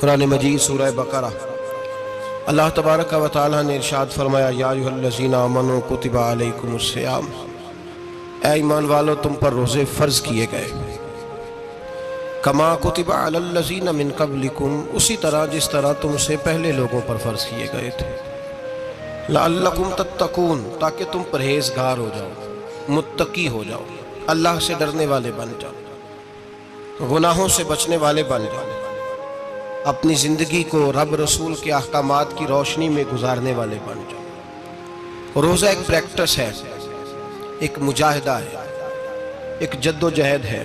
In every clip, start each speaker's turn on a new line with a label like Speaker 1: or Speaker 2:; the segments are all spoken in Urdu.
Speaker 1: قرآن مجید سورہ بقرہ اللہ تبارک و تعالی نے ارشاد فرمایا یا ایھا الذین آمنوا کتب علیکم الصیام، اے ایمان والو تم پر روزے فرض کیے گئے، کما کتب علی الذین من قبلکم، اسی طرح جس طرح تم سے پہلے لوگوں پر فرض کیے گئے تھے، لعلکم تتقون، تاکہ تم پرہیزگار ہو جاؤ، متقی ہو جاؤ، اللہ سے ڈرنے والے بن جاؤ، گناہوں سے بچنے والے بن جاؤ، اپنی زندگی کو رب رسول کے احکامات کی روشنی میں گزارنے والے بن جاؤ۔ روزہ ایک پریکٹس ہے، ایک مجاہدہ ہے، ایک جد و جہد ہے۔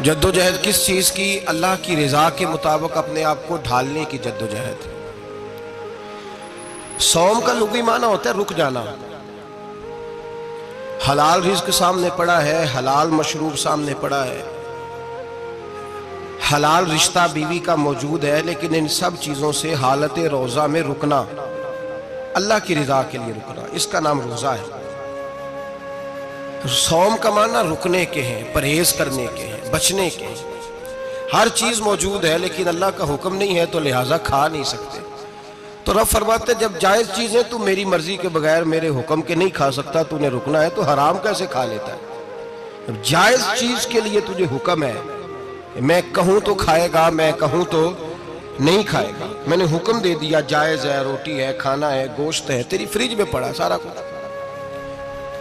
Speaker 1: جد و جہد کس چیز کی؟ اللہ کی رضا کے مطابق اپنے آپ کو ڈھالنے کی جد و جہد۔ صوم کا لغوی معنی ہوتا ہے رک جانا۔ حلال رزق سامنے پڑا ہے، حلال مشروب سامنے پڑا ہے، حلال رشتہ بیوی کا موجود ہے، لیکن ان سب چیزوں سے حالت روزہ میں رکنا، اللہ کی رضا کے لیے رکنا، اس کا نام روزہ ہے۔ صوم کا معنی رکنے کے ہیں، پرہیز کرنے کے ہیں، بچنے کے ہیں۔ ہر چیز موجود ہے لیکن اللہ کا حکم نہیں ہے تو لہٰذا کھا نہیں سکتے۔ تو رب فرماتے جب جائز چیزیں تو میری مرضی کے بغیر میرے حکم کے نہیں کھا سکتا، تو نے رکنا ہے تو حرام کیسے کھا لیتا ہے؟ جائز چیز کے لیے تجھے حکم ہے، میں کہوں تو کھائے گا، میں کہوں تو نہیں کھائے گا۔ میں نے حکم دے دیا، جائز ہے، روٹی ہے، کھانا ہے، گوشت ہے، تیری فریج میں پڑا سارا کچھ،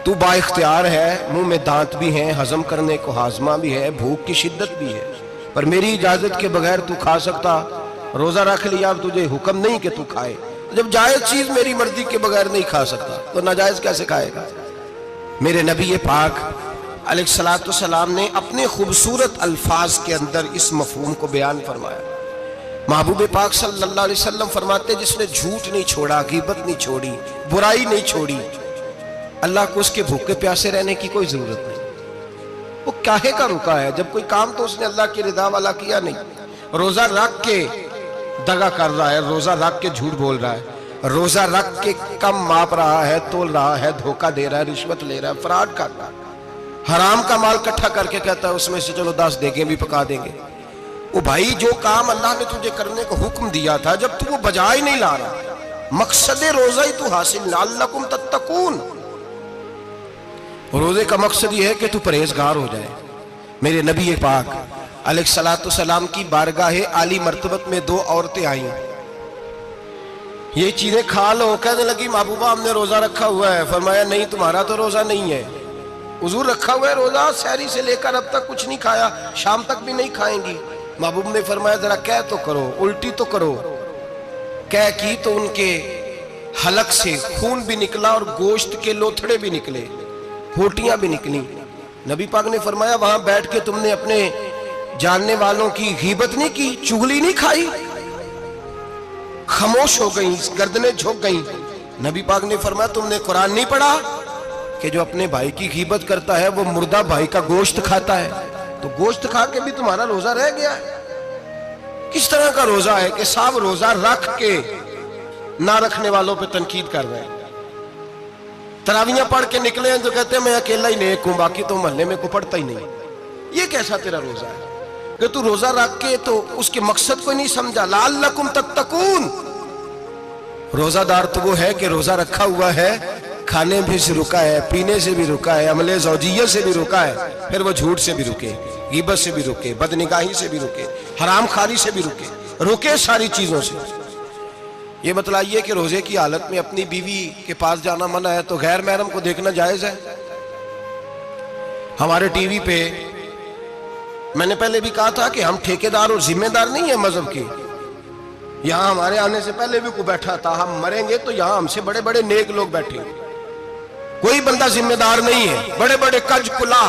Speaker 1: تو با اختیار ہے، منہ میں دانت بھی ہیں، ہضم کرنے کو ہاضمہ بھی ہے، بھوک کی شدت بھی ہے، پر میری اجازت کے بغیر تو کھا سکتا؟ روزہ رکھ لیا، اب تجھے حکم نہیں کہ تو کھائے۔ جب جائز چیز میری مرضی کے بغیر نہیں کھا سکتا تو ناجائز کیسے کھائے گا؟ میرے نبی پاک علیہ السلام نے اپنے خوبصورت الفاظ کے اندر اس مفہوم کو بیان فرمایا۔ محبوب پاک صلی اللہ علیہ وسلم فرماتے جس نے جھوٹ نہیں چھوڑا، غیبت نہیں چھوڑی، برائی نہیں چھوڑی، اللہ کو اس کے بھوکے پیاسے رہنے کی کوئی ضرورت نہیں۔ وہ کاہے کا رکا ہے؟ جب کوئی کام تو اس نے اللہ کی رضا والا کیا نہیں۔ روزہ رکھ کے دغا کر رہا ہے، روزہ رکھ کے جھوٹ بول رہا ہے، روزہ رکھ کے کم ماپ رہا ہے، تول رہا ہے، دھوکہ دے رہا ہے، رشوت لے رہا ہے، فراڈ کر رہا ہے، حرام کا مال کٹھا کر کے کہتا ہے اس میں سے چلو 10 دیگیں بھی پکا دیں گے۔ وہ بھائی جو کام اللہ نے تجھے کرنے کو حکم دیا تھا، جب تو وہ بجا ہی نہیں لا رہا، مقصد روزہ ہی تو حاصل، لعلکم تتقون۔ روزے کا مقصد یہ ہے کہ تو پرہیزگار ہو جائے۔ میرے نبی پاک علیہ السلام کی بارگاہ عالی مرتبت میں 2 عورتیں آئیں، یہ چیزیں کھا لو، کہنے لگی محبوبہ ہم نے روزہ رکھا ہوا ہے۔ فرمایا نہیں، تمہارا تو روزہ نہیں ہے، حضور رکھا ہوا ہے روزہ، سحری سے لے کر اب تک کچھ نہیں کھایا، شام تک بھی نہیں کھائیں گی۔ محبوب نے فرمایا ذرا کہہ تو کرو، الٹی تو کرو۔ کہہ کی تو ان کے حلق سے خون بھی نکلا اور گوشت کے لوتھڑے بھی نکلے، ہوٹیاں بھی نکلی۔ نبی پاک نے فرمایا وہاں بیٹھ کے تم نے اپنے جاننے والوں کی غیبت نہیں کی، چغلی نہیں کھائی؟ خاموش ہو گئیں، گردنیں جھک گئیں۔ نبی پاک نے فرمایا تم نے قرآن نہیں پڑھا کہ جو اپنے بھائی کی غیبت کرتا ہے وہ مردہ بھائی کا گوشت کھاتا ہے؟ تو گوشت کھا کے بھی تمہارا روزہ رہ گیا ہے۔ کس طرح کا روزہ ہے کہ صاحب روزہ رکھ کے نہ رکھنے والوں پہ تنقید کر رہے ہیں؟ تراویحاں پڑھ کے نکلے ہیں تو کہتے ہیں میں اکیلا ہی نیک ہوں، باقی تو محلے میں کوئی پڑھتا ہی نہیں۔ یہ کیسا تیرا روزہ ہے کہ تو روزہ رکھ کے تو اس کے مقصد کو نہیں سمجھا؟ لعلکم تتقون۔ روزہ دار تو وہ ہے کہ روزہ رکھا ہوا ہے، کھانے بھی سے رکا ہے، پینے سے بھی رکا ہے، عمل زوجیہ سے بھی رکا ہے، پھر وہ جھوٹ سے بھی رکے، غیبت سے بھی رکے، بدنگاہی سے بھی رکے، حرام خواری سے بھی رکے ساری چیزوں سے۔ یہ بتلائیے کہ روزے کی حالت میں اپنی بیوی کے پاس جانا منع ہے تو غیر محرم کو دیکھنا جائز ہے؟ ہمارے ٹی وی پہ میں نے پہلے بھی کہا تھا کہ ہم ٹھیکیدار اور ذمہ دار نہیں ہیں مذہب کے۔ یہاں ہمارے آنے سے پہلے بھی کوئی بیٹھا تھا، ہم مریں گے تو یہاں ہم سے بڑے بڑے نیک لوگ بیٹھے ہیں، کوئی بندہ ذمہ دار نہیں ہے۔ بڑے بڑے کج کلا،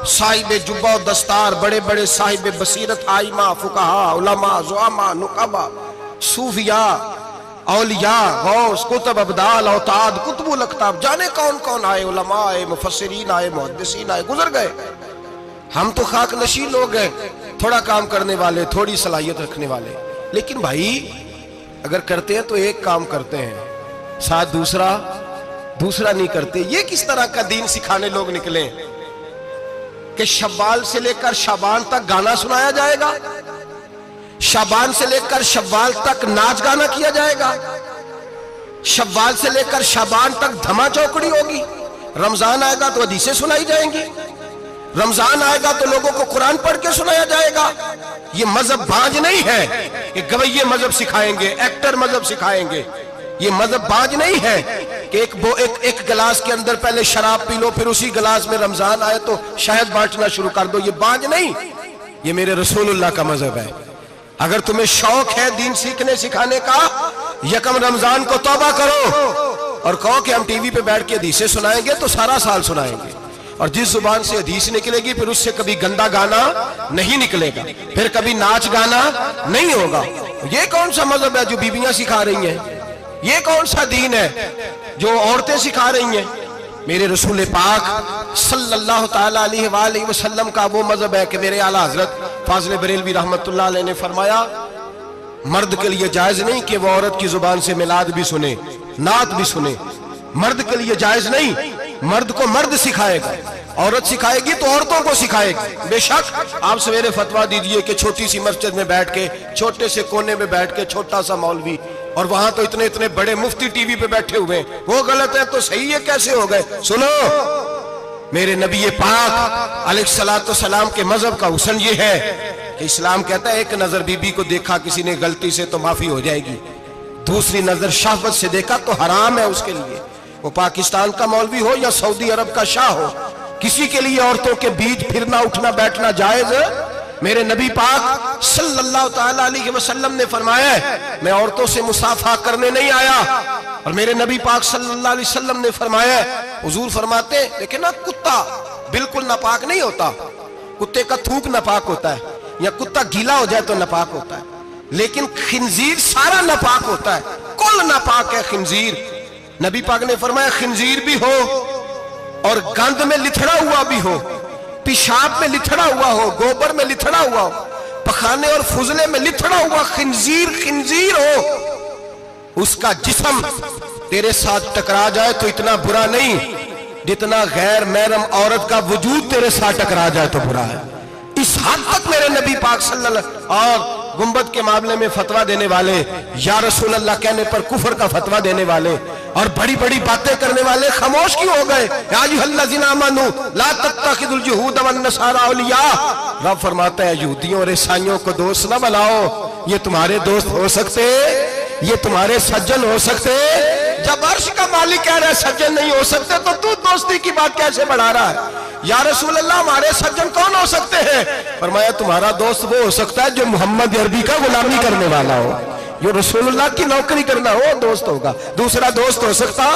Speaker 1: صاحب جبہ و دستار، بڑے بڑے صاحب بصیرت، آئمہ، فقہاء، علماء، زعماء، نقباء، صوفیاء، اولیاء، غوث، کتب، ابدال، اوتاد، کتب الاقطاب، جانے کون کون آئے، علماء آئے، مفسرین آئے، محدثین آئے، گزر گئے۔ ہم تو خاک نشین لوگ ہیں، تھوڑا کام کرنے والے، تھوڑی صلاحیت رکھنے والے۔ لیکن بھائی اگر کرتے ہیں تو ایک کام کرتے ہیں، ساتھ دوسرا نہیں کرتے۔ یہ کس طرح کا دین سکھانے لوگ نکلے؟ کہ شوال سے لے کر شعبان تک گانا سنایا جائے گا، شعبان سے لے کر شوال تک ناچ گانا کیا جائے گا، شوال سے لے کر شعبان تک دھما چوکڑی ہوگی، رمضان آئے گا تو حدیثیں سنائی جائیں گی، رمضان آئے گا تو لوگوں کو قرآن پڑھ کے سنایا جائے گا۔ یہ مذہب بانج نہیں ہے کہ گویے مذہب سکھائیں گے، ایکٹر مذہب سکھائیں گے، یہ مذہب بانج نہیں ہے کہ ایک گلاس کے اندر پہلے شراب پی لو پھر اسی گلاس میں رمضان آئے تو شہد بانٹنا شروع کر دو، یہ بانج نہیں، یہ میرے رسول اللہ کا مذہب ہے۔ اگر تمہیں شوق ہے دین سیکھنے سکھانے کا، یکم رمضان کو توبہ کرو اور کہو کہ ہم ٹی وی پہ بیٹھ کے حدیثیں سنائیں گے تو سارا سال سنائیں گے، اور جس زبان سے حدیث نکلے گی پھر اس سے کبھی گندا گانا نہیں نکلے گا، پھر کبھی ناچ گانا نہیں ہوگا۔ یہ کون سا مذہب ہے جو بیویاں سکھا رہی ہیں؟ یہ کون سا دین ہے جو عورتیں سکھا رہی ہیں؟ میرے رسول پاک صلی اللہ تعالیٰ علیہ وآلہ وسلم کا وہ مذہب ہے کہ میرے اعلیٰ حضرت فاضل بریلوی رحمت اللہ علیہ نے فرمایا مرد کے لیے جائز نہیں کہ وہ عورت کی زبان سے میلاد بھی سنے، نعت بھی سنے، مرد کے لیے جائز نہیں، مرد کو مرد سکھائے گا، عورت سکھائے گی تو عورتوں کو سکھائے گی۔ بے شک آپ سویرے فتویٰ دیجئے کہ چھوٹی سی مسجد میں بیٹھ کے، چھوٹے سے کونے میں بیٹھ کے چھوٹا سا مولوی، اور وہاں تو اتنے بڑے مفتی ٹی وی پہ بیٹھے ہوئے ہیں، وہ غلط ہے تو صحیح ہے کیسے ہو گئے؟ سنو، میرے نبی پاک علیہ السلام کے مذہب کا حسن یہ ہے کہ اسلام کہتا ہے ایک نظر بی بی کو دیکھا کسی نے غلطی سے تو معافی ہو جائے گی، دوسری نظر شہوت سے دیکھا تو حرام ہے اس کے لیے، وہ پاکستان کا مولوی ہو یا سعودی عرب کا شاہ ہو، کسی کے لیے عورتوں کے بیچ پھرنا اٹھنا بیٹھنا جائز ہے؟ میرے نبی پاک صلی اللہ تعالیٰ علیہ وسلم نے فرمایا ہے میں عورتوں سے مصافحہ کرنے نہیں آیا، اور میرے نبی پاک صلی اللہ علیہ وسلم نے فرمایا ہے، حضور فرماتے ہیں دیکھیں نا کتا بالکل ناپاک نہیں ہوتا، کتے کا تھوک ناپاک ہوتا ہے یا کتا گیلا ہو جائے تو ناپاک ہوتا ہے، لیکن خنزیر سارا ناپاک ہوتا ہے، کل ناپاک ہے خنزیر۔ نبی پاک نے فرمایا خنزیر بھی ہو اور گند میں لتھڑا ہوا بھی ہو، پیشاب میں لتھڑا ہوا ہو، گوبر میں لتھڑا ہوا ہو، پخانے اور فضلے میں لتھڑا ہوا خنزیر ہو، اس کا جسم تیرے ساتھ ٹکرا جائے تو اتنا برا نہیں جتنا غیر محرم عورت کا وجود تیرے ساتھ ٹکرا جائے تو برا ہے۔ اس حد تک میرے نبی پاک صلی اللہ علیہ وسلم، اور گنبد کے معاملے میں فتویٰ دینے والے، یا رسول اللہ کہنے پر کفر کا فتویٰ دینے والے اور بڑی بڑی باتیں کرنے والے خاموش کیوں ہو گئے؟ یا ایھا الذین آمنوا لا تتخذوا اليہود والنصارى اولیاء، رب فرماتا ہے یہودیوں اور عیسائیوں کو دوست نہ بناؤ، یہ تمہارے دوست ہو سکتے، یہ تمہارے سجن ہو سکتے؟ جب عرش کا مالک کہہ رہا ہے سجن نہیں ہو سکتے تو دوستی کی بات کیسے بڑھا رہا ہے؟ یا رسول اللہ ہمارے سجن کون ہو سکتے ہیں؟ فرمایا تمہارا دوست وہ ہو سکتا ہے جو محمد عربی کا غلامی کرنے والا ہو، جو رسول اللہ کی نوکری کرنا ہو دوست ہوگا، دوسرا دوست ہو سکتا؟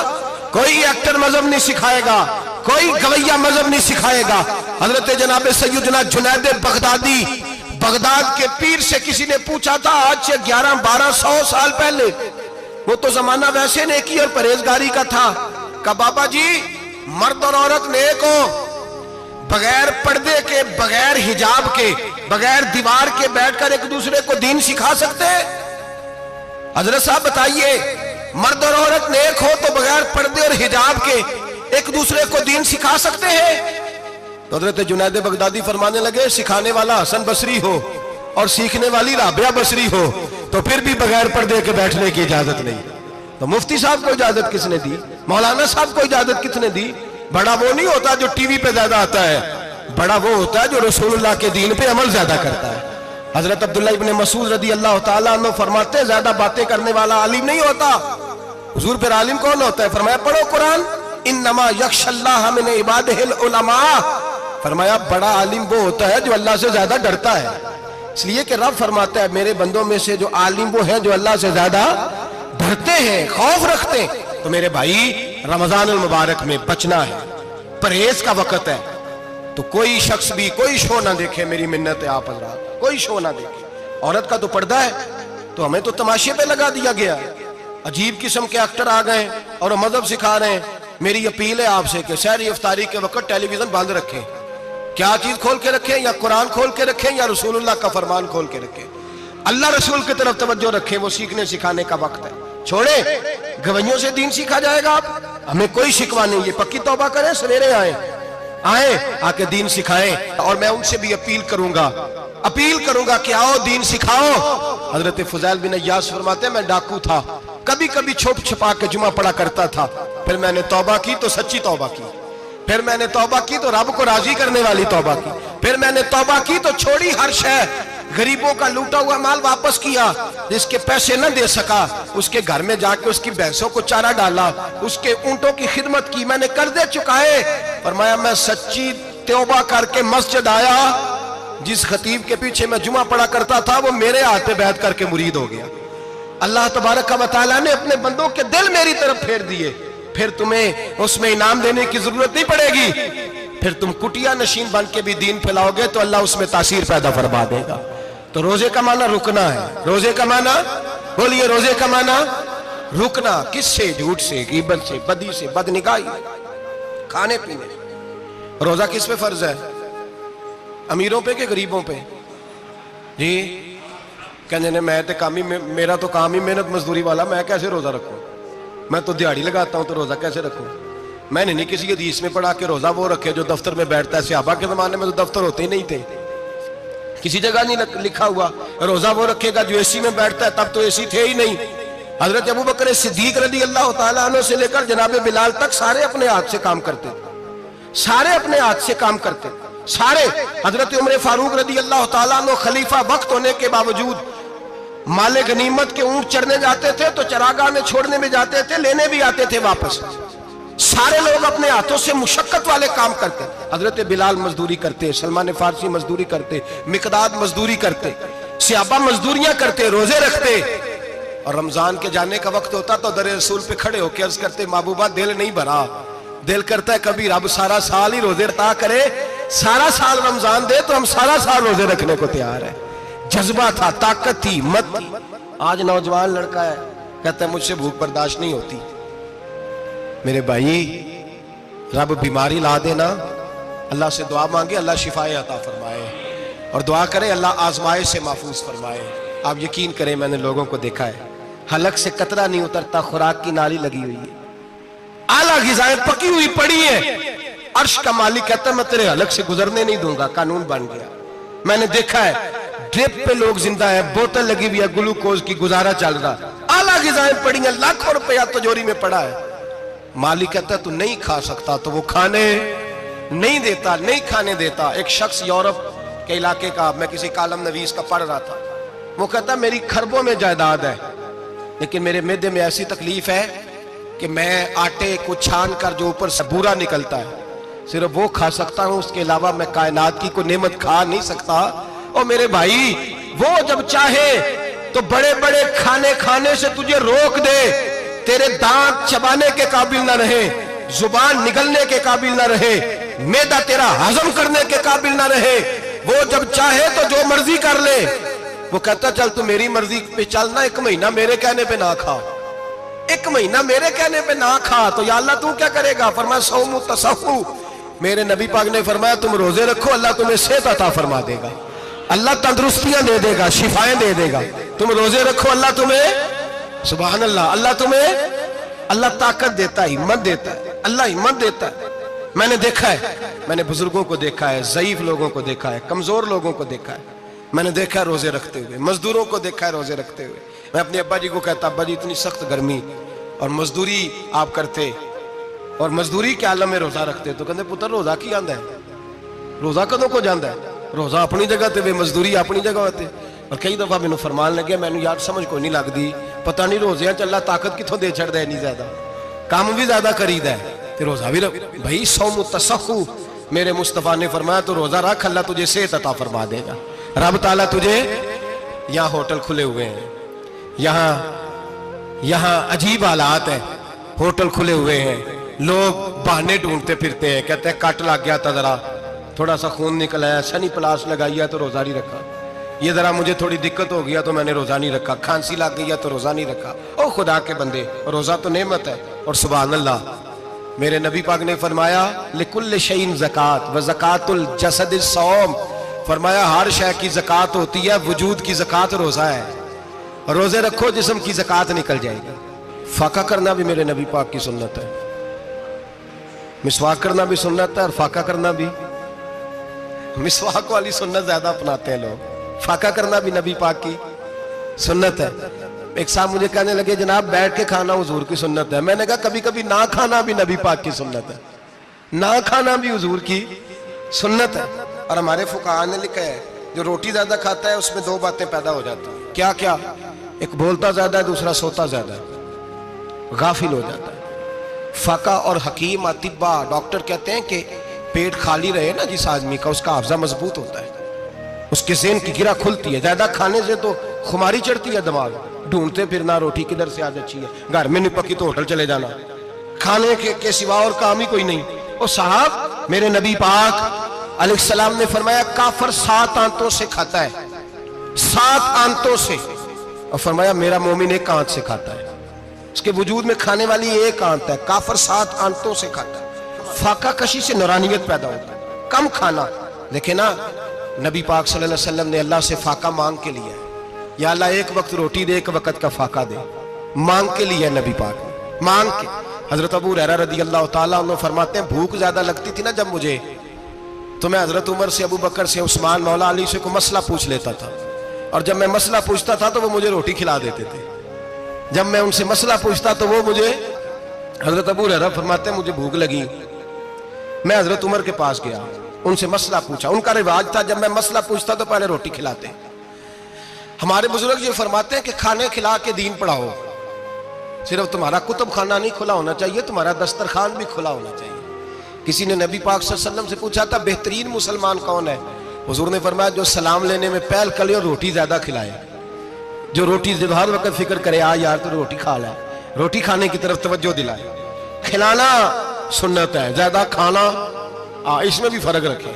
Speaker 1: کوئی ایکٹر مذہب نہیں سکھائے گا، کوئی گویہ مذہب نہیں سکھائے گا۔ حضرت جناب سیدنا جنید بغدادی، بغداد کے پیر سے کسی نے پوچھا تھا آج سے 1100-1200 سال پہلے، وہ تو زمانہ ویسے نیکی اور پرہیزگاری کا تھا، کہا بابا جی مرد اور عورت نیک ہو، بغیر پردے کے، بغیر حجاب کے، بغیر دیوار کے بیٹھ کر ایک دوسرے کو دین سکھا سکتے ہیں؟ حضرت صاحب بتائیے مرد اور عورت نیک ہو تو بغیر پردے اور حجاب کے ایک دوسرے کو دین سکھا سکتے ہیں؟ تو حضرت جنید بغدادی فرمانے لگے سکھانے والا حسن بصری ہو اور سیکھنے والی رابعہ بصری ہو تو پھر بھی بغیر پردے کے بیٹھنے کی اجازت نہیں۔ تو مفتی صاحب کو اجازت کس نے دی؟ مولانا صاحب کو اجازت کس نے دی؟ بڑا وہ نہیں ہوتا جو ٹی وی پہ زیادہ آتا ہے، بڑا وہ ہوتا ہے جو رسول اللہ کے دین پہ عمل زیادہ کرتا ہے۔ حضرت عبداللہ ابن مسعود رضی اللہ تعالیٰ عنہ فرماتے ہیں زیادہ باتیں کرنے والا عالم نہیں ہوتا۔ حضور پھر عالم کون ہوتا ہے؟ فرمایا پڑھو قرآن، انما یخشی اللہ من عبادہ العلماء، فرمایا بڑا عالم وہ ہوتا ہے جو اللہ سے زیادہ ڈرتا ہے، اس لیے کہ رب فرماتا ہے میرے بندوں میں سے جو عالم وہ ہیں جو اللہ سے زیادہ ڈرتے ہیں، خوف رکھتے ہیں۔ تو میرے بھائی رمضان المبارک میں بچنا ہے، پرہیز کا وقت ہے، تو کوئی شخص بھی کوئی شو نہ دیکھے، میری منت ہے آپ حضرات، کوئی شو نہ دیکھے۔ عورت کا تو پردہ ہے تو ہمیں تو تماشے پہ لگا دیا گیا، عجیب قسم کے ایکٹر آ گئے اور مذہب سکھا رہے ہیں۔ میری اپیل ہے آپ سے کہ سحری افطاری کے وقت ٹیلی ویژن بند رکھیں، کیا چیز کھول کے رکھیں؟ یا قرآن کھول کے رکھیں یا رسول اللہ کا فرمان کھول کے رکھیں، اللہ رسول کی طرف توجہ رکھیں، وہ سیکھنے سکھانے کا وقت ہے۔ چھوڑیں گویوں سے دین سیکھا جائے گا، آپ ہمیں کوئی شکوہ نہیں، یہ پکی توبہ کریں، سویرے آئیں، آئیں آکے دین سکھائیں، اور میں ان سے بھی اپیل کروں گا کہ آؤ دین سکھاؤ۔ حضرت فضیل بن عیاض فرماتے ہیں میں ڈاکو تھا، کبھی کبھی چھپ چھپا کے جمعہ پڑھا کرتا تھا، پھر میں نے توبہ کی تو سچی توبہ کی، پھر میں نے توبہ کی تو رب کو راضی کرنے والی توبہ کی، پھر میں نے توبہ کی تو چھوڑی ہر شے، غریبوں کا لوٹا ہوا مال واپس کیا، جس کے پیسے نہ دے سکا اس کے گھر میں جا کے اس کی بھینسوں کو چارہ ڈالا، اس کے اونٹوں کی خدمت کی، میں نے قرضے چکائے۔ فرمایا میں سچی توبہ کر کے مسجد آیا، جس خطیب کے پیچھے میں جمعہ پڑھا کرتا تھا وہ میرے ہاتھ پہ بیعت کر کے مرید ہو گیا۔ اللہ تبارک و تعالیٰ نے اپنے بندوں کے دل میری طرف پھیر دیے، پھر تمہیں اس میں انعام دینے کی ضرورت نہیں پڑے گی، پھر تم کٹیا نشین بن کے بھی دین پھیلاؤ گے تو اللہ اس میں تاثیر پیدا فرما دے گا۔ تو روزے کا معنی رکنا ہے، روزے کا معنی بولیے، روزے کا معنی رکنا، کس سے؟ جھوٹ سے، غیبت سے، بدی سے، بدنگاہی، کھانے پینے۔ روزہ کس پہ فرض ہے؟ امیروں پہ کہ غریبوں پہ؟ جی کہنے میرا تو کام ہی محنت مزدوری والا، میں کیسے روزہ رکھوں؟ میں تو دیہاڑی لگاتا ہوں تو روزہ کیسے رکھوں؟ میں نے نہیں کسی حدیث میں پڑھا کہ روزہ وہ رکھے جو دفتر میں بیٹھتا ہے۔ صحابہ کے زمانے میں تو دفتر ہوتے ہی نہیں تھے، کسی جگہ نہیں لکھا ہوا روزہ وہ رکھے گا جو اے سی میں بیٹھتا ہے، تب تو اے سی تھے ہی نہیں۔ حضرت ابوبکر صدیق رضی اللہ تعالیٰ عنہ سے لے کر جناب بلال تک سارے اپنے ہاتھ سے کام کرتے، سارے اپنے ہاتھ سے کام کرتے، سارے۔ حضرت عمر فاروق رضی اللہ تعالیٰ عنہ خلیفہ وقت ہونے کے باوجود مال غنیمت کے اونٹ چرنے جاتے تھے تو چراگاہ میں چھوڑنے میں جاتے تھے، لینے بھی آتے تھے واپس۔ سارے لوگ اپنے ہاتھوں سے مشقت والے کام کرتے، حضرت بلال مزدوری کرتے، سلمان فارسی مزدوری کرتے، مقداد مزدوری کرتے، صحابہ مزدوریاں کرتے، روزے رکھتے، اور رمضان کے جانے کا وقت ہوتا تو در رسول پہ کھڑے ہو کے عرض کرتے محبوبہ دل نہیں بھرا، دل کرتا ہے کبھی رب سارا سال ہی روزے عطا کرے، سارا سال رمضان دے تو ہم سارا سال روزے رکھنے کو تیار ہیں۔ جذبہ تھا، طاقت تھی، ہمت تھی۔ آج نوجوان لڑکا ہے کہتا ہے مجھ سے بھوک برداشت نہیں ہوتی۔ میرے بھائی رب بیماری لا دینا، اللہ سے دعا مانگے اللہ شفائے عطا فرمائے، اور دعا کرے اللہ آزمائش سے محفوظ فرمائے۔ آپ یقین کریں میں نے لوگوں کو دیکھا ہے حلق سے قطرہ نہیں اترتا، خوراک کی نالی لگی ہوئی ہے، اعلیٰ غذائیں پکی ہوئی پڑی ہیں، عرش کا مالک کہتا ہے میں تیرے حلق سے گزرنے نہیں دوں گا، قانون بن گیا۔ میں نے دیکھا ہے ڈرپ پہ لوگ زندہ ہے، بوتل لگی ہوئی ہے، گلوکوز کی، گزارا چل رہا، اعلیٰ غذائیں پڑی ہیں، لاکھوں روپیہ تجوری میں پڑا ہے۔ مالک کہتا ہے تو نہیں کھا سکتا تو وہ کھانے نہیں دیتا، نہیں کھانے دیتا۔ ایک شخص یورپ کے علاقے کا، میں کسی کالم نویس کا پڑھ رہا تھا، وہ کہتا ہے میری خربوں میں جائیداد ہے لیکن میرے معدے میں ایسی تکلیف ہے کہ میں آٹے کو چھان کر جو اوپر سے بورا نکلتا ہے صرف وہ کھا سکتا ہوں، اس کے علاوہ میں کائنات کی کوئی نعمت کھا نہیں سکتا۔ اور میرے بھائی وہ جب چاہے تو بڑے بڑے کھانے کھانے سے تجھے روک دے، تیرے دانت چبانے کے قابل نہ رہے، زبان نگلنے کے قابل نہ رہے، معدہ تیرا ہضم کرنے کے قابل نہ رہے، وہ جب چاہے تو جو مرضی کر لے۔ وہ کہتا چل تو میری مرضی پہ چلنا، ایک مہینہ میرے کہنے پہ نہ کھا، ایک مہینہ میرے کہنے پہ نہ کھا تو یا اللہ تو کیا کرے گا؟ فرمایا صوم تصحو، میرے نبی پاک نے فرمایا تم روزے رکھو اللہ تمہیں صحت عطا فرما دے گا، اللہ تندرستیاں دے دے گا، شفائیں دے دے گا۔ تم روزے رکھو اللہ تمہیں، سبحان اللہ، اللہ تمہیں، اللہ طاقت دیتا ہے، ہمت دیتا ہے، اللہ ہمت دیتا ہے۔ میں نے دیکھا ہے، میں نے بزرگوں کو دیکھا ہے، ضعیف لوگوں کو دیکھا ہے، کمزور لوگوں کو دیکھا ہے، میں نے دیکھا ہے روزے رکھتے ہوئے، مزدوروں کو دیکھا ہے روزے رکھتے ہوئے۔ میں اپنے ابا جی کو کہتا ابا جی اتنی سخت گرمی اور مزدوری آپ کرتے اور مزدوری کے عالم میں روزہ رکھتے تو کہتے پتر روزہ کی آندا ہے، روزہ کدوں کو جاندہ ہے، روزہ اپنی جگہ تے مزدوری اپنی جگہ ہوتے۔ اور کئی دفعہ میں نے فرمان لگے میں نے یار سمجھ کو نہیں لگ دی، پتہ نہیں روزے ہیں اللہ طاقت کتوں دے چھڑ دے نہیں زیادہ، کام بھی زیادہ کرید ہے تے روزہ بھی رکھ۔ بھائی صوم تصحو میرے مصطفیٰ نے فرمایا تو روزہ رکھ اللہ تجھے صحت عطا فرما دے گا۔ رب تعالیٰ تجھے، یہاں ہوٹل کھلے ہوئے ہیں، یہاں عجیب حالات ہیں، ہوٹل کھلے ہوئے ہیں، لوگ بہانے ڈھونڈتے پھرتے ہیں، کہتے ہیں کٹ لگ گیا تھا ذرا، تھوڑا سا خون نکل آیا، سنی پلاس لگائی ہے تو روزہ نہیں رکھا، یہ ذرا مجھے تھوڑی دقت ہو گیا تو میں نے روزہ نہیں رکھا، کھانسی لگ گئی ہے تو روزہ نہیں رکھا۔ او خدا کے بندے، روزہ تو نعمت ہے۔ اور سبحان اللہ میرے نبی پاک نے فرمایا لکل شیء زکات و زکات الجسد الصوم، فرمایا ہر شے کی زکات ہوتی ہے، وجود کی زکات روزہ ہے، روزے رکھو جسم کی زکات نکل جائے گی۔ فاقہ کرنا بھی میرے نبی پاک کی سنت ہے۔ مسواک کرنا بھی سنت ہے اور فاقہ کرنا بھی. مسواک والی سنت زیادہ اپناتے ہیں لوگ, فاقہ کرنا بھی نبی پاک کی سنت ہے. ایک صاحب مجھے کہنے لگے جناب بیٹھ کے کھانا حضور کی سنت ہے. میں نے کہا کبھی کبھی نہ کھانا بھی نبی پاک کی سنت ہے, نہ کھانا بھی حضور کی سنت ہے. اور ہمارے فقہاء نے لکھا ہے جو روٹی زیادہ کھاتا ہے اس میں دو باتیں پیدا ہو جاتی ہیں. کیا کیا؟ ایک بولتا زیادہ ہے, دوسرا سوتا زیادہ ہے, غافل ہو جاتا ہے. فقہ اور حکیم اطباء ڈاکٹر کہتے ہیں کہ پیٹ خالی رہے نا جس آدمی کا, اس کا حافظہ مضبوط ہوتا ہے, اس کے ذہن کی گرہ کھلتی ہے. زیادہ کھانے سے تو خماری چڑھتی ہے, دماغ ڈھونڈتے پھرنا روٹی کدھر سے آج اچھی ہے, گھر میں نہیں پکی تو ہوٹل چلے جانا, کھانے کے سوا اور کام ہی کوئی نہیں. اور صاحب میرے نبی پاک علیہ السلام نے فرمایا کافر 7 آنتوں سے کھاتا ہے, 7 آنتوں سے, اور فرمایا میرا مومن 1 آنت سے کھاتا ہے. اس کے وجود میں کھانے والی 1 آنت ہے, کافر 7 آنتوں سے کھاتا ہے. فاقہ کشی سے نورانیت پیدا ہوتا ہے, کم کھانا. دیکھیں نا نبی پاک صلی اللہ علیہ وسلم نے اللہ سے فاقہ مانگ کے لیا ہے, یا اللہ 1 وقت روٹی دے 1 وقت کا فاقہ دے, مانگ کے لیا ہے نبی پاک, مانگ کے. حضرت ابو ہریرہ رضی اللہ تعالیٰ عنہ فرماتے ہیں بھوک زیادہ لگتی تھی نا جب مجھے, تو میں حضرت عمر سے, ابو بکر سے, عثمان, مولا علی سے کوئی مسئلہ پوچھ لیتا تھا, اور جب میں مسئلہ پوچھتا تھا تو وہ مجھے روٹی کھلا دیتے تھے. جب میں ان سے مسئلہ پوچھتا تو وہ مجھے, حضرت ابو ہریرہ فرماتے ہیں مجھے بھوک لگی, میں حضرت عمر کے پاس گیا, ان سے مسئلہ پوچھا. ان کا رواج تھا جب میں مسئلہ پوچھتا تو پہلے روٹی کھلاتے. ہمارے بزرگ یہ فرماتے ہیں کہ کھانے کھلا کے دین پڑھاؤ. صرف تمہارا کتب خانہ نہیں کھلا ہونا چاہیے, تمہارا دسترخوان بھی کھلا ہونا چاہیے. کسی نے نبی پاک صلی اللہ علیہ وسلم سے پوچھا تھا بہترین مسلمان کون ہے؟ حضور نے فرمایا جو سلام لینے میں پہل کرے اور روٹی زیادہ کھلائے, جو روٹی جب ہر وقت فکر کرے یار تو روٹی کھا لے, روٹی کھانے کی طرف توجہ دلائے. کھلانا سنت ہے, زیادہ کھانا اس میں بھی فرق رکھیں.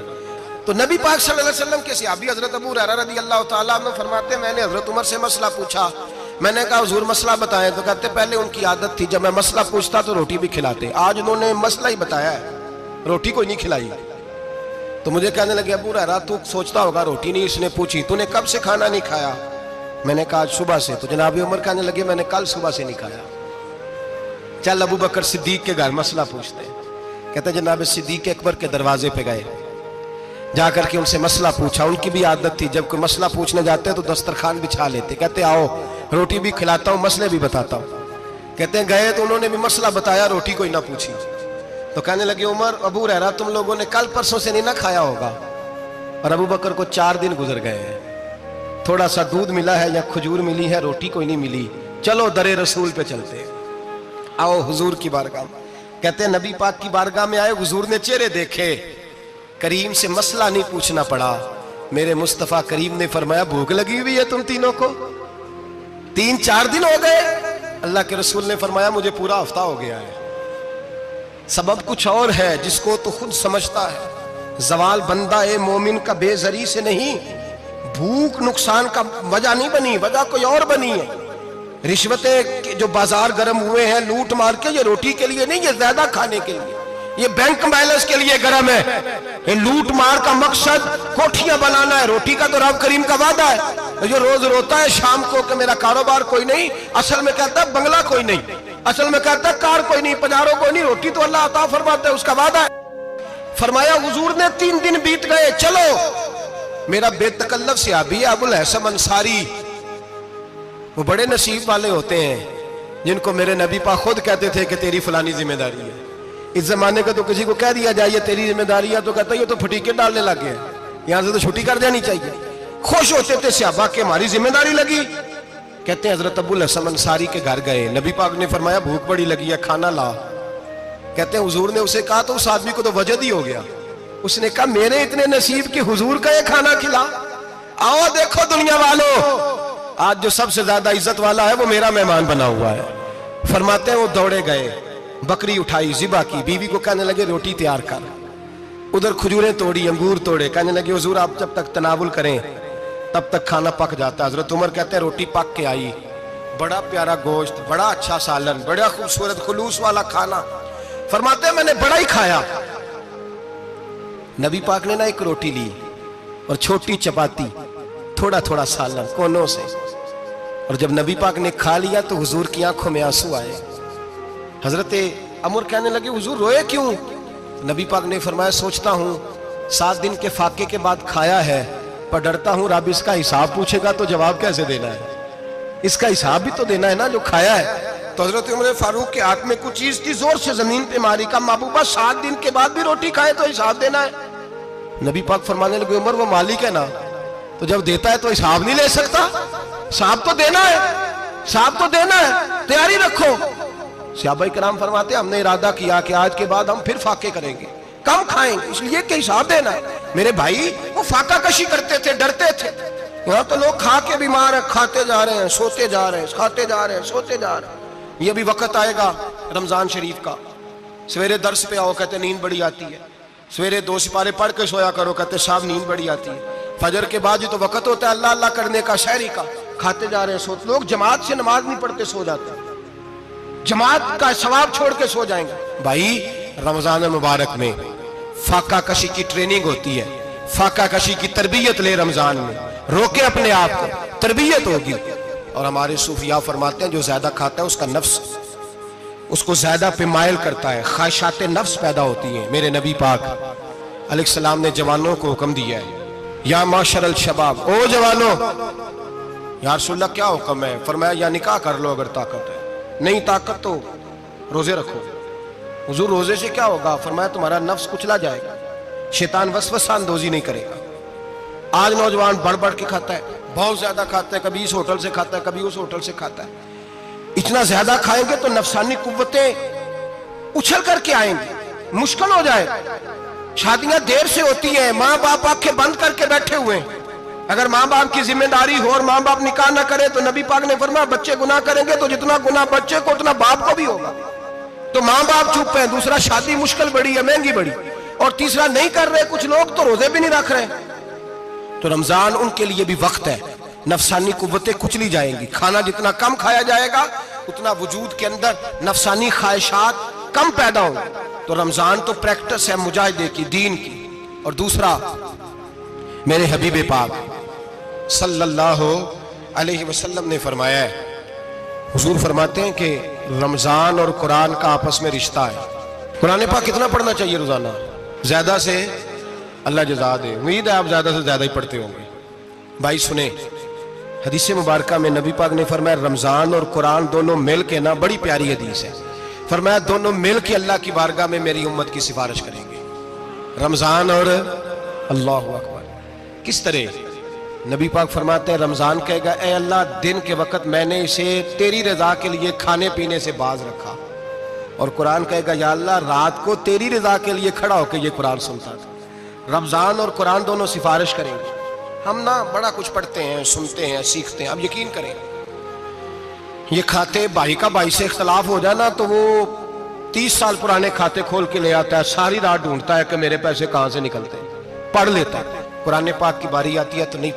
Speaker 1: تو نبی پاک صلی اللہ علیہ وسلم کے صحابی حضرت ابو ہریرہ رضی اللہ تعالیٰ عنہ فرماتے ہیں میں نے حضرت عمر سے مسئلہ پوچھا, میں نے کہا حضور مسئلہ بتائیں, تو کہتے پہلے ان کی عادت تھی جب میں مسئلہ پوچھتا تو روٹی بھی کھلاتے, آج انہوں نے مسئلہ ہی بتایا ہے, روٹی کوئی نہیں کھلائی. تو مجھے کہنے لگے ابو ہریرہ تو سوچتا ہوگا روٹی نہیں اس نے پوچھی, تو نے کب سے کھانا نہیں کھایا؟ میں نے کہا آج صبح سے. تو جناب عمر کہنے لگے میں نے کل صبح سے نہیں کھایا. چل ابو بکر صدیق کے گھر مسئلہ پوچھتے ہیں. کہتے جناب صدیق اکبر کے دروازے پہ گئے, جا کر کے ان سے مسئلہ پوچھا. ان کی بھی عادت تھی جب کوئی مسئلہ پوچھنے جاتے تو دسترخوان بچھا لیتے, کہتے آؤ روٹی بھی کھلاتا ہوں مسئلے بھی بتاتا ہوں. کہتے ہیں گئے تو انہوں نے بھی مسئلہ بتایا, روٹی کوئی نہ پوچھی. تو کہنے لگے عمر ابو ہریرہ تم لوگوں نے کل پرسوں سے نہیں نہ کھایا ہوگا. اور ابو بکر کو 4 دن گزر گئے ہیں, تھوڑا سا دودھ ملا ہے یا کھجور ملی ہے, روٹی کوئی نہیں ملی. چلو در رسول پہ چلتے, آؤ حضور کی بارگاہ. کہتے ہیں نبی پاک کی بارگاہ میں آئے, حضور نے چہرے دیکھے, کریم سے مسئلہ نہیں پوچھنا پڑا. میرے مصطفیٰ کریم نے فرمایا بھوک لگی ہوئی ہے تم تینوں کو, 3-4 دن ہو گئے. اللہ کے رسول نے فرمایا مجھے پورا ہفتہ ہو گیا ہے. سبب کچھ اور ہے جس کو تو خود سمجھتا ہے. زوال بندہ مومن کا بے زری سے نہیں, بھوک نقصان کا وجہ نہیں بنی, وجہ کوئی اور بنی ہے. رشوتیں جو بازار گرم ہوئے ہیں لوٹ مار کے, یہ روٹی کے لیے نہیں, یہ زیادہ کھانے کے لیے, یہ بینک بیلنس کے لیے گرم ہے. یہ لوٹ مار کا مقصد کوٹھیاں بنانا ہے, روٹی کا تو رب کریم کا وعدہ ہے. جو روز روتا ہے شام کو کہ میرا کاروبار کوئی نہیں, اصل میں کہتا ہے بنگلہ کوئی نہیں, اصل میں کہتا ہے کار کوئی نہیں, پجاروں کوئی نہیں, روٹی تو اللہ عطا فرماتا ہے, اس کا وعدہ ہے. فرمایا حضور نے 3 دن بیت گئے, چلو. میرا بے تکلف صحابی ہے ابو الحسن انصاری, وہ بڑے نصیب والے ہوتے ہیں جن کو میرے نبی پاک خود کہتے تھے کہ تیری فلانی ذمہ داری ہے. اس زمانے کا تو کسی کو کہہ دیا جائے یہ تیری ذمہ داری ہے تو کہتا ہے یہ تو پھٹیکے ڈالنے لگ گئے, یہاں سے تو چھٹی کر دینی چاہیے. خوش ہوتے تھے صحابہ کہ ہماری ذمہ داری لگی. کہتے ہیں حضرت ابو الحسن انصاری کے گھر گئے, نبی پاک نے فرمایا بھوک بڑی لگی ہے کھانا لا. کہتے ہیں حضور نے اسے کہا تو اس آدمی کو تو وجد ہی ہو گیا. اس نے کہا میرے اتنے نصیب کہ حضور کا یہ کھانا کھلا. آؤ دیکھو دنیا والوں, آج جو سب سے زیادہ عزت والا ہے وہ میرا مہمان بنا ہوا ہے. فرماتے ہیں وہ دوڑے گئے, بکری اٹھائی, ذبح کی, بیوی کو کہنے لگے روٹی تیار کر. ادھر کھجوریں توڑی, انگور توڑے, کہنے لگے حضور آپ جب تک تناول کریں تب تک کھانا پک جاتا. حضرت عمر کہتے ہیں روٹی پک کے آئی, بڑا پیارا گوشت, بڑا اچھا سالن, بڑا خوبصورت خلوص والا کھانا. فرماتے ہیں میں نے بڑا ہی کھایا. نبی پاک نے نا ایک روٹی لی اور چھوٹی چپاتی, تھوڑا تھوڑا سالن کونوں سے, اور جب نبی پاک نے کھا لیا تو حضور کی آنکھوں میں آنسو آئے. حضرت عمر کہنے لگے حضور روئے کیوں؟ نبی پاک نے فرمایا سوچتا ہوں 7 دن کے فاقے کے بعد کھایا ہے، پر ڈرتا ہوں رب اس کا حساب پوچھے گا تو جواب کیسے دینا ہے؟ اس کا حساب بھی تو دینا ہے نا جو کھایا ہے۔ تو حضرت عمر فاروق کے ہاتھ میں کچھ چیز تھی، زور سے زمین پہ ماری، کہا محبوبہ 7 دن کے بعد بھی روٹی کھائے تو حساب دینا ہے؟ نبی پاک فرمانے لگے عمر وہ مالک ہے نا، تو جب دیتا ہے تو حساب نہیں لے سکتا؟ حساب تو دینا ہے، حساب تو دینا ہے، تیاری رکھو۔ صحابہ کرام فرماتے ہیں ہم نے ارادہ کیا کہ آج کے بعد ہم پھر فاقے کریں گے، کم کھائیں گے، اس لیے کہ حساب دینا ہے۔ میرے بھائی وہ فاقہ کشی کرتے تھے، ڈرتے تھے۔ یہاں تو لوگ کھا کے بیمار ہیں، کھاتے جا رہے ہیں، سوتے جا رہے ہیں، کھاتے جا رہے ہیں، سوتے جا رہے ہیں۔ یہ بھی وقت آئے گا رمضان شریف کا، سویرے درس پہ آؤ کہتے نیند بڑی آتی ہے، سویرے 2 سپارے پڑھ کے سویا کرو کہتے صاحب نیند بڑی آتی ہے، فجر کے بعد ہی تو وقت ہوتا ہے اللہ اللہ کرنے کا، شہری کا، کھاتے جا رہے ہیں، سوتے۔ لوگ جماعت سے نماز نہیں پڑھتے سو جاتے ہیں، جماعت کا ثواب چھوڑ کے سو جائیں گے۔ بھائی رمضان مبارک میں فاقہ کشی کی ٹریننگ ہوتی ہے، فاقہ کشی کی تربیت لے، رمضان میں روکے اپنے آپ کو، تربیت ہوگی۔ اور ہمارے صوفیاء فرماتے ہیں جو زیادہ کھاتا ہے اس کا نفس اس کو زیادہ پہ مائل کرتا ہے، خواہشات نفس پیدا ہوتی ہیں۔ میرے نبی پاک علیہ السلام نے جوانوں کو حکم دیا ہے، یا معاشر الشباب، او جوانوں۔ یا رسول اللہ کیا حکم ہے؟ فرمایا یا نکاح کر لو اگر طاقت ہے، نہیں طاقت تو روزے رکھو۔ حضور روزے سے کیا ہوگا؟ فرمایا تمہارا نفس کچلا جائے گا، شیطان وسوسہ اندوزی نہیں کرے گا۔ آج نوجوان بڑھ بڑھ کے کھاتا ہے، بہت زیادہ کھاتا ہے، کبھی اس ہوٹل سے کھاتا ہے، کبھی اس ہوٹل سے کھاتا ہے۔ اتنا زیادہ کھائیں گے تو نفسانی قوتیں اچھل کر کے آئیں گی، مشکل ہو جائے۔ شادیاں دیر سے ہوتی ہیں، ماں باپ آنکھیں بند کر کے بیٹھے ہوئے ہیں۔ اگر ماں باپ کی ذمہ داری ہو اور ماں باپ نکاح نہ کرے تو نبی پاک نے فرمایا بچے گناہ کریں گے تو جتنا گناہ بچے کو اتنا باپ کو بھی ہوگا۔ تو ماں باپ چپ ہیں، دوسرا شادی مشکل بڑی ہے، مہنگی بڑی، اور تیسرا نہیں کر رہے کچھ لوگ تو روزے بھی نہیں رکھ رہے۔ تو رمضان ان کے لیے بھی وقت ہے، نفسانی قوتیں کچلی جائیں گی، کھانا جتنا کم کھایا جائے گا اتنا وجود کے اندر نفسانی خواہشات کم پیدا ہوں۔ تو رمضان تو پریکٹس ہے مجاہدے کی، دین کی۔ اور دوسرا میرے حبیب پاک صلی اللہ علیہ وسلم نے فرمایا ہے، حضور فرماتے ہیں کہ رمضان اور قرآن کا آپس میں رشتہ ہے۔ قرآن پاک کتنا پڑھنا چاہیے روزانہ؟ زیادہ سے اللہ جزا دے، امید ہے آپ زیادہ سے زیادہ ہی پڑھتے ہوں گے۔ بھائی سنیں، حدیث مبارکہ میں نبی پاک نے فرمایا رمضان اور قرآن دونوں مل کے نا، بڑی پیاری حدیث ہے، فرمایا دونوں مل کے اللہ کی بارگاہ میں میری امت کی سفارش کریں گے، رمضان اور اللہ اکبر۔ کس طرح؟ نبی پاک فرماتے ہیں رمضان کہے گا اے اللہ دن کے وقت میں نے اسے تیری رضا کے لیے کھانے پینے سے باز رکھا، اور قرآن کہے گا یا اللہ رات کو تیری رضا کے لیے کھڑا ہو کے یہ قرآن سنتا تھا۔ رمضان اور قرآن دونوں سفارش کریں گے۔ ہم نا بڑا کچھ پڑھتے ہیں، سنتے ہیں، سیکھتے ہیں، اب یقین کریں یہ کھاتے بھائی کا بھائی سے اختلاف ہو جانا تو وہ 30 سال پرانے کھاتے کھول کے لے آتا ہے، ساری رات ڈھونڈتا ہے کہ میرے پیسے کہاں سے نکلتے ہیں، پڑھ لیتا ہے۔ قرآن پاک کی باری آتی ہے تو نہیں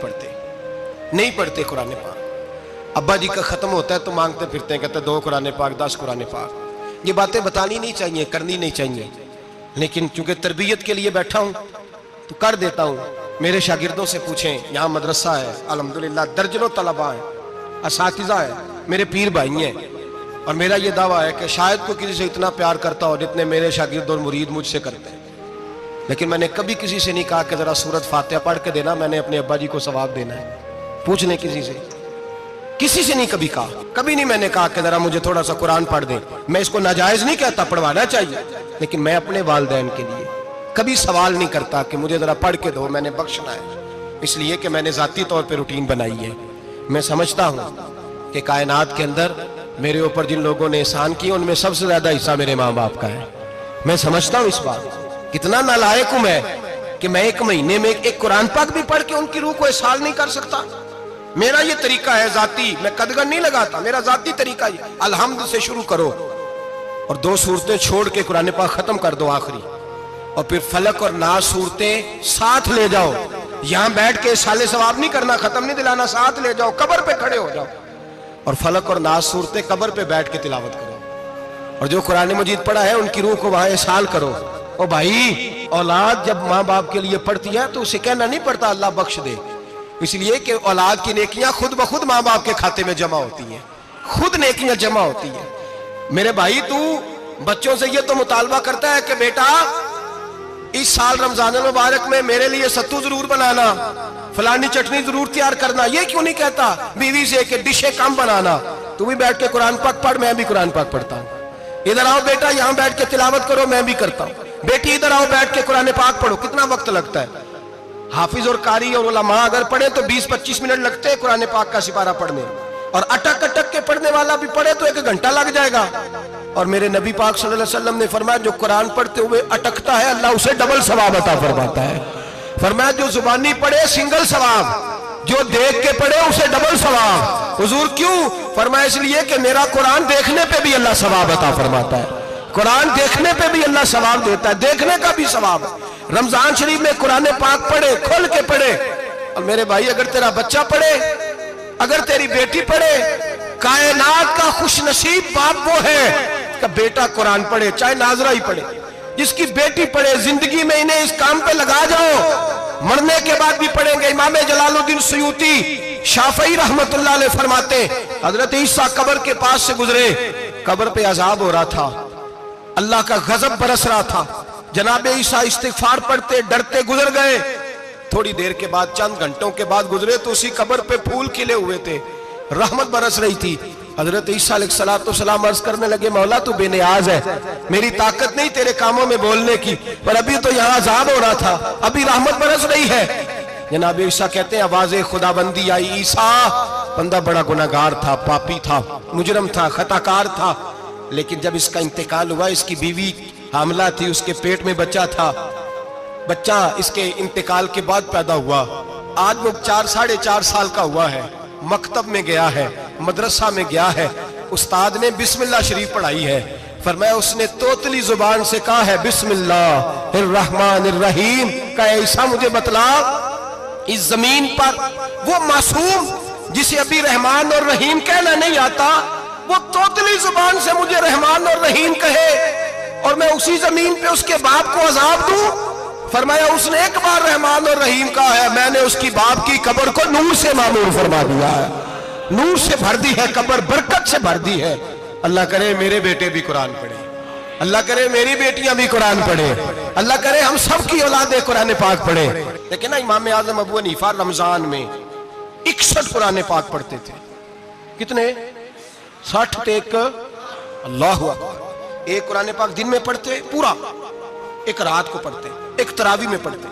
Speaker 1: پڑھتے قرآن پاک۔ ابا جی کا ختم ہوتا ہے تو مانگتے پھرتے ہیں، کہتے 2 قرآن پاک 10 قرآن پاک۔ یہ باتیں بتانی نہیں چاہیے، کرنی نہیں چاہیے، لیکن چونکہ تربیت کے لیے بیٹھا ہوں تو کر دیتا ہوں۔ میرے شاگردوں سے پوچھیں، یہاں مدرسہ ہے الحمدللہ، درجنوں طلباء ہیں، اساتذہ ہیں، میرے پیر بھائی ہیں، اور میرا یہ دعویٰ ہے کہ شاید کوئی کسی سے اتنا پیار کرتا ہو جتنے میرے شاگرد اور مرید مجھ سے کرتے ہیں، لیکن میں نے کبھی کسی سے نہیں کہا کہ ذرا سورت فاتحہ پڑھ کے دینا، میں نے اپنے ابا جی کو ثواب دینا ہے۔ پوچھ لیں کسی سے نہیں کبھی کہا، کبھی نہیں میں نے کہا کہ ذرا مجھے تھوڑا سا قرآن پڑھ دیں۔ میں اس کو ناجائز نہیں کہتا، پڑھوانا چاہیے، لیکن میں اپنے والدین کے لیے کبھی سوال نہیں کرتا کہ مجھے ذرا پڑھ کے دو، میں نے بخشنا ہے، اس لیے کہ میں نے ذاتی طور پہ روٹین بنائی ہے۔ میں سمجھتا ہوں کہ کائنات کے اندر میرے اوپر جن لوگوں نے احسان کیا ان میں سب سے زیادہ حصہ میرے ماں باپ کا ہے۔ میں سمجھتا ہوں اس بات، کتنا نالائق ہوں میں کہ میں 1 مہینے میں ایک قرآن پاک بھی پڑھ کے ان کی روح کو احسان نہیں کر سکتا۔ میرا یہ طریقہ ہے ذاتی، میں قدغن نہیں لگاتا، میرا ذاتی طریقہ یہ، الحمد سے شروع کرو اور 2 سورتیں چھوڑ کے قرآن پاک ختم کر دو آخری، اور پھر فلق اور ناس صورتیں ساتھ لے جاؤ۔ یہاں بیٹھ کے سالے ثواب نہیں کرنا، ختم نہیں دلانا، ساتھ لے جاؤ، قبر پہ کھڑے ہو جاؤ اور فلق اور ناس صورتیں قبر پہ بیٹھ کے تلاوت کرو، اور جو قرآن مجید پڑھا ہے ان کی روح کو وہاں احسال کرو۔ او بھائی، اولاد جب ماں باپ کے لیے پڑھتی ہے تو اسے کہنا نہیں پڑتا اللہ بخش دے، اس لیے کہ اولاد کی نیکیاں خود بخود ماں باپ کے کھاتے میں جمع ہوتی ہیں، خود نیکیاں جمع ہوتی ہیں۔ میرے بھائی تو بچوں سے یہ تو مطالبہ کرتا ہے کہ بیٹا اس سال رمضان المبارک میں میرے لیے ستو ضرور بنانا، فلانی چٹنی ضرور تیار کرنا، یہ کیوں نہیں کہتا بیوی سے کہ ڈشیں کم بنانا، تو بھی بیٹھ کے قرآن پاک پڑھ، میں بھی قرآن پاک پڑھتا ہوں، ادھر آؤ بیٹا یہاں بیٹھ کے تلاوت کرو، میں بھی کرتا ہوں، بیٹی ادھر آؤ بیٹھ کے قرآن پاک پڑھو۔ کتنا وقت لگتا ہے؟ حافظ اور قاری اور علماء اگر پڑھیں تو 20-25 منٹ لگتے ہیں قرآن پاک کا سپارہ پڑھنے، اور اٹک اٹک کے پڑھنے والا بھی پڑھے تو 1 گھنٹہ لگ جائے گا۔ اور میرے نبی پاک صلی اللہ علیہ وسلم نے فرمایا جو قرآن پڑھتے ہوئے اٹکتا ہے اللہ اسے ڈبل ثواب عطا فرماتا ہے۔ فرمایا جو زبانی پڑھے سنگل ثواب، جو دیکھ کے پڑھے اسے ڈبل ثواب۔ حضور کیوں؟ فرمایا اس لیے کہ میرا قرآن دیکھنے پہ بھی اللہ ثواب عطا فرماتا ہے، قرآن دیکھنے پہ بھی اللہ ثواب دیتا ہے، دیکھنے کا بھی ثواب۔ رمضان شریف میں قرآن پاک پڑھے، کھول کے پڑھے۔ اور میرے بھائی اگر تیرا بچہ پڑھے، اگر تیری بیٹی پڑھے، کائنات کا خوش نصیب باپ وہ ہے کہ بیٹا قرآن پڑھے، چاہے ناظرہ ہی پڑھے، جس کی بیٹی پڑھے۔ زندگی میں انہیں اس کام پہ لگا جاؤ، مرنے کے بعد بھی پڑھیں گے۔ امام جلال الدین سیوطی شافعی رحمت اللہ علیہ فرماتے ہیں حضرت عیسیٰ قبر کے پاس سے گزرے، قبر پہ عذاب ہو رہا تھا، اللہ کا غضب برس رہا تھا، جناب عیسیٰ استغفار پڑھتے ڈرتے گزر گئے۔ تھوڑی دیر کے بعد، چند گھنٹوں کے بعد گزرے تو اسی قبر پہ پھول کھلے ہوئے تھے، رحمت برس رہی تھی۔ حضرت عیسیٰ علیہ السلام عرض کرنے لگے مولا تو بے نیاز ہے، میری طاقت نہیں تیرے کاموں میں بولنے کی، پر ابھی تو یہاں عذاب ہو رہا تھا، ابھی رحمت برس رہی ہے۔ جناب عیسیٰ کہتے ہیں آواز خدا بندی آئی، عیسیٰ بندہ بڑا گناہگار تھا، پاپی تھا، مجرم تھا، خطاکار تھا، لیکن جب اس کا انتقال ہوا، اس کی بیوی حاملہ تھی، اس کے پیٹ میں بچہ تھا، بچہ اس کے انتقال کے بعد پیدا ہوا، آج وہ 4-4.5 سال کا ہوا ہے، مکتب میں گیا ہے، مدرسہ میں گیا ہے، استاد نے بسم اللہ شریف پڑھائی ہے، فرمایا اس نے توتلی زبان سے کہا ہے بسم اللہ الرحمن الرحیم، کہا عیسیٰ مجھے بتلا اس زمین پر وہ معصوم جسے ابھی رحمان اور رحیم کہنا نہیں آتا، وہ توتلی زبان سے مجھے رحمان اور رحیم کہے اور میں اسی زمین پہ اس کے باپ کو عذاب دوں؟ فرمایا اس نے ایک بار رحمان اور رحیم کہا ہے، میں نے اس کی باپ کی قبر کو نور سے معمور فرما دیا ہے، نور سے بھر دی ہے قبر، برکت سے بھر دی ہے۔ اللہ کرے میرے بیٹے بھی قرآن پڑھے، اللہ کرے میری بیٹیاں بھی قرآن پڑھے، اللہ کرے ہم سب کی اولادیں قرآن پاک پڑھے۔ لیکن نا امام اعظم ابو حنیفہ رمضان میں 61 قرآن پاک پڑھتے تھے۔ کتنے؟ 60 تک، اللہ اکبر۔ ایک قرآن پاک دن میں پڑھتے پورا، ایک رات کو پڑھتے، ایک تراویح میں پڑھتے،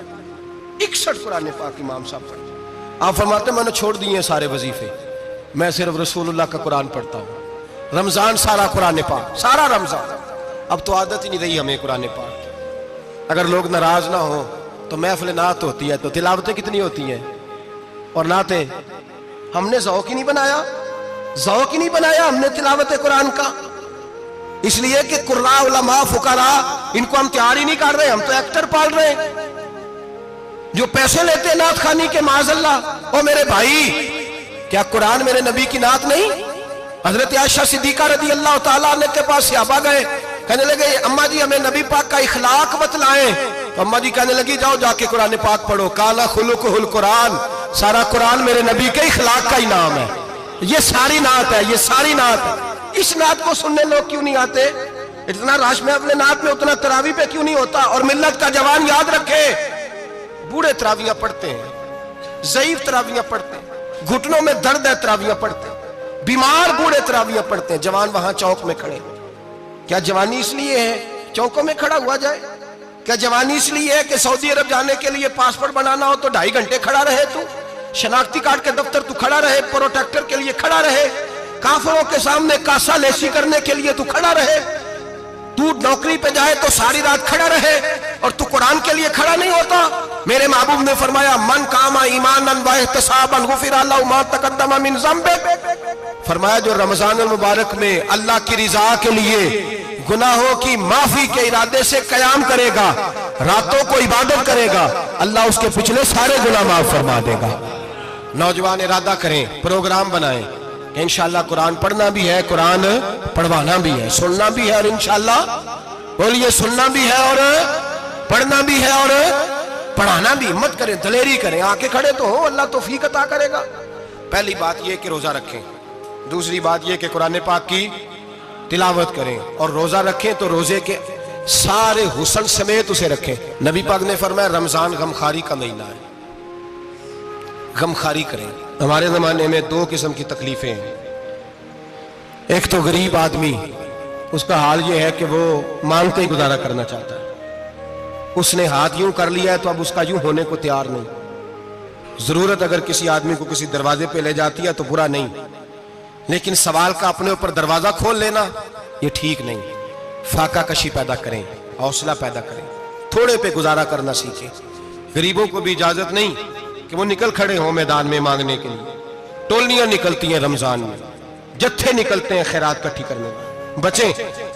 Speaker 1: 61 قرآن پاک امام صاحب پڑھتے۔ آپ فرماتے ہیں میں نے چھوڑ دیے ہیں سارے وظیفے، میں صرف رسول اللہ کا قرآن پڑھتا ہوں، رمضان سارا قرآن پاک، سارا رمضان۔ اب تو عادت ہی نہیں رہی ہمیں قرآن پاک، اگر لوگ ناراض نہ ہوں تو محفل نعت ہوتی ہے تو تلاوتیں کتنی ہوتی ہیں، اور نعتیں ہم نے ذوق ہی نہیں بنایا، ذوق ہی نہیں بنایا ہم نے تلاوت قرآن کا، اس لیے کہ قراء علماء فقراء ان کو ہم تیار ہی نہیں کر رہے، ہم تو ایکٹر پال رہے ہیں جو پیسے لیتے ہیں نعت خوانی کے، معاذ اللہ۔ او میرے بھائی کیا قرآن میرے نبی کی نعت نہیں؟ حضرت عائشہ صدیقہ رضی اللہ تعالیٰ عنہ کے پاس صحابہ گئے، کہنے لگے اماں جی ہمیں نبی پاک کا اخلاق بتلائیں، تو اماں جی کہنے لگی جاؤ جا کے قرآن پاک پڑھو، کالا خلقہ القرآن، سارا قرآن میرے نبی کے اخلاق کا ہی نام ہے، یہ ساری نعت ہے، یہ ساری نعت ہے۔ اس نعت کو سننے لوگ کیوں نہیں آتے؟ اتنا راش میں اپنے نعت میں اتنا تراویح پہ کیوں نہیں ہوتا؟ اور ملت کا جوان یاد رکھے، بوڑھے تراویحاں پڑھتے ہیں، ضعیف تراویحاں پڑھتے ہیں، گھٹنوں میں درد ہے تراویحاں پڑھتے ہیں، بیمار بوڑھے تراویحاں پڑھتے ہیں، جوان وہاں چوک میں کھڑے۔ کیا جوانی اس لیے ہے چوکوں میں کھڑا ہوا جائے؟ کیا جوانی اس لیے ہے کہ سعودی عرب جانے کے لیے پاسپورٹ بنانا ہو تو 2.5 گھنٹے کھڑا رہے، تو شناختی کارڈ کے دفتر تو کھڑا رہے، پروٹیکٹر کے لیے کھڑا رہے، کافروں کے سامنے کاسا لیسی کرنے کے لیے تو کھڑا رہے، تو نوکری پہ جائے تو ساری رات کھڑا رہے، اور تو قرآن کے لیے کھڑا نہیں ہوتا؟ میرے محبوب نے فرمایا من قام ایمانا واحتسابا غفر له ما تقدم من ذنبه، فرمایا جو رمضان المبارک میں اللہ کی رضا کے لیے گناہوں کی معافی کے ارادے سے قیام کرے گا، راتوں کو عبادت کرے گا، اللہ اس کے پچھلے سارے گناہ معاف فرما دے گا۔ نوجوان ارادہ کریں، پروگرام بنائیں کہ انشاءاللہ قرآن پڑھنا بھی ہے، قرآن پڑھوانا بھی ہے، سننا بھی ہے، اور انشاءاللہ بولیے سننا بھی ہے اور پڑھنا بھی ہے اور پڑھانا بھی۔ ہمت کریں، دلیری کریں، آکے کھڑے تو ہو، اللہ توفیق عطا کرے گا۔ پہلی بات یہ کہ روزہ رکھیں، دوسری بات یہ کہ قرآن پاک کی تلاوت کریں، اور روزہ رکھیں تو روزے کے سارے حسن سمیت اسے رکھیں. نبی پاک نے فرمایا رمضان غمخاری کا مہینہ ہے, غمخاری کریں. ہمارے زمانے میں دو قسم کی تکلیفیں ہیں. ایک تو غریب آدمی, اس کا حال یہ ہے کہ وہ مانگتے ہی گزارا کرنا چاہتا ہے. اس نے ہاتھ یوں کر لیا ہے تو اب اس کا یوں ہونے کو تیار نہیں. ضرورت اگر کسی آدمی کو کسی دروازے پہ لے جاتی ہے تو برا نہیں, لیکن سوال کا اپنے اوپر دروازہ کھول لینا یہ ٹھیک نہیں. فاقہ کشی پیدا کریں, حوصلہ پیدا کریں, تھوڑے پہ گزارا کرنا سیکھیں. غریبوں کو بھی اجازت نہیں کہ وہ نکل کھڑے ہوں میدان میں مانگنے کے لیے. ٹولیاں نکلتی ہیں رمضان میں, جتھے نکلتے ہیں خیرات کٹھی کرنے میں. بچیں.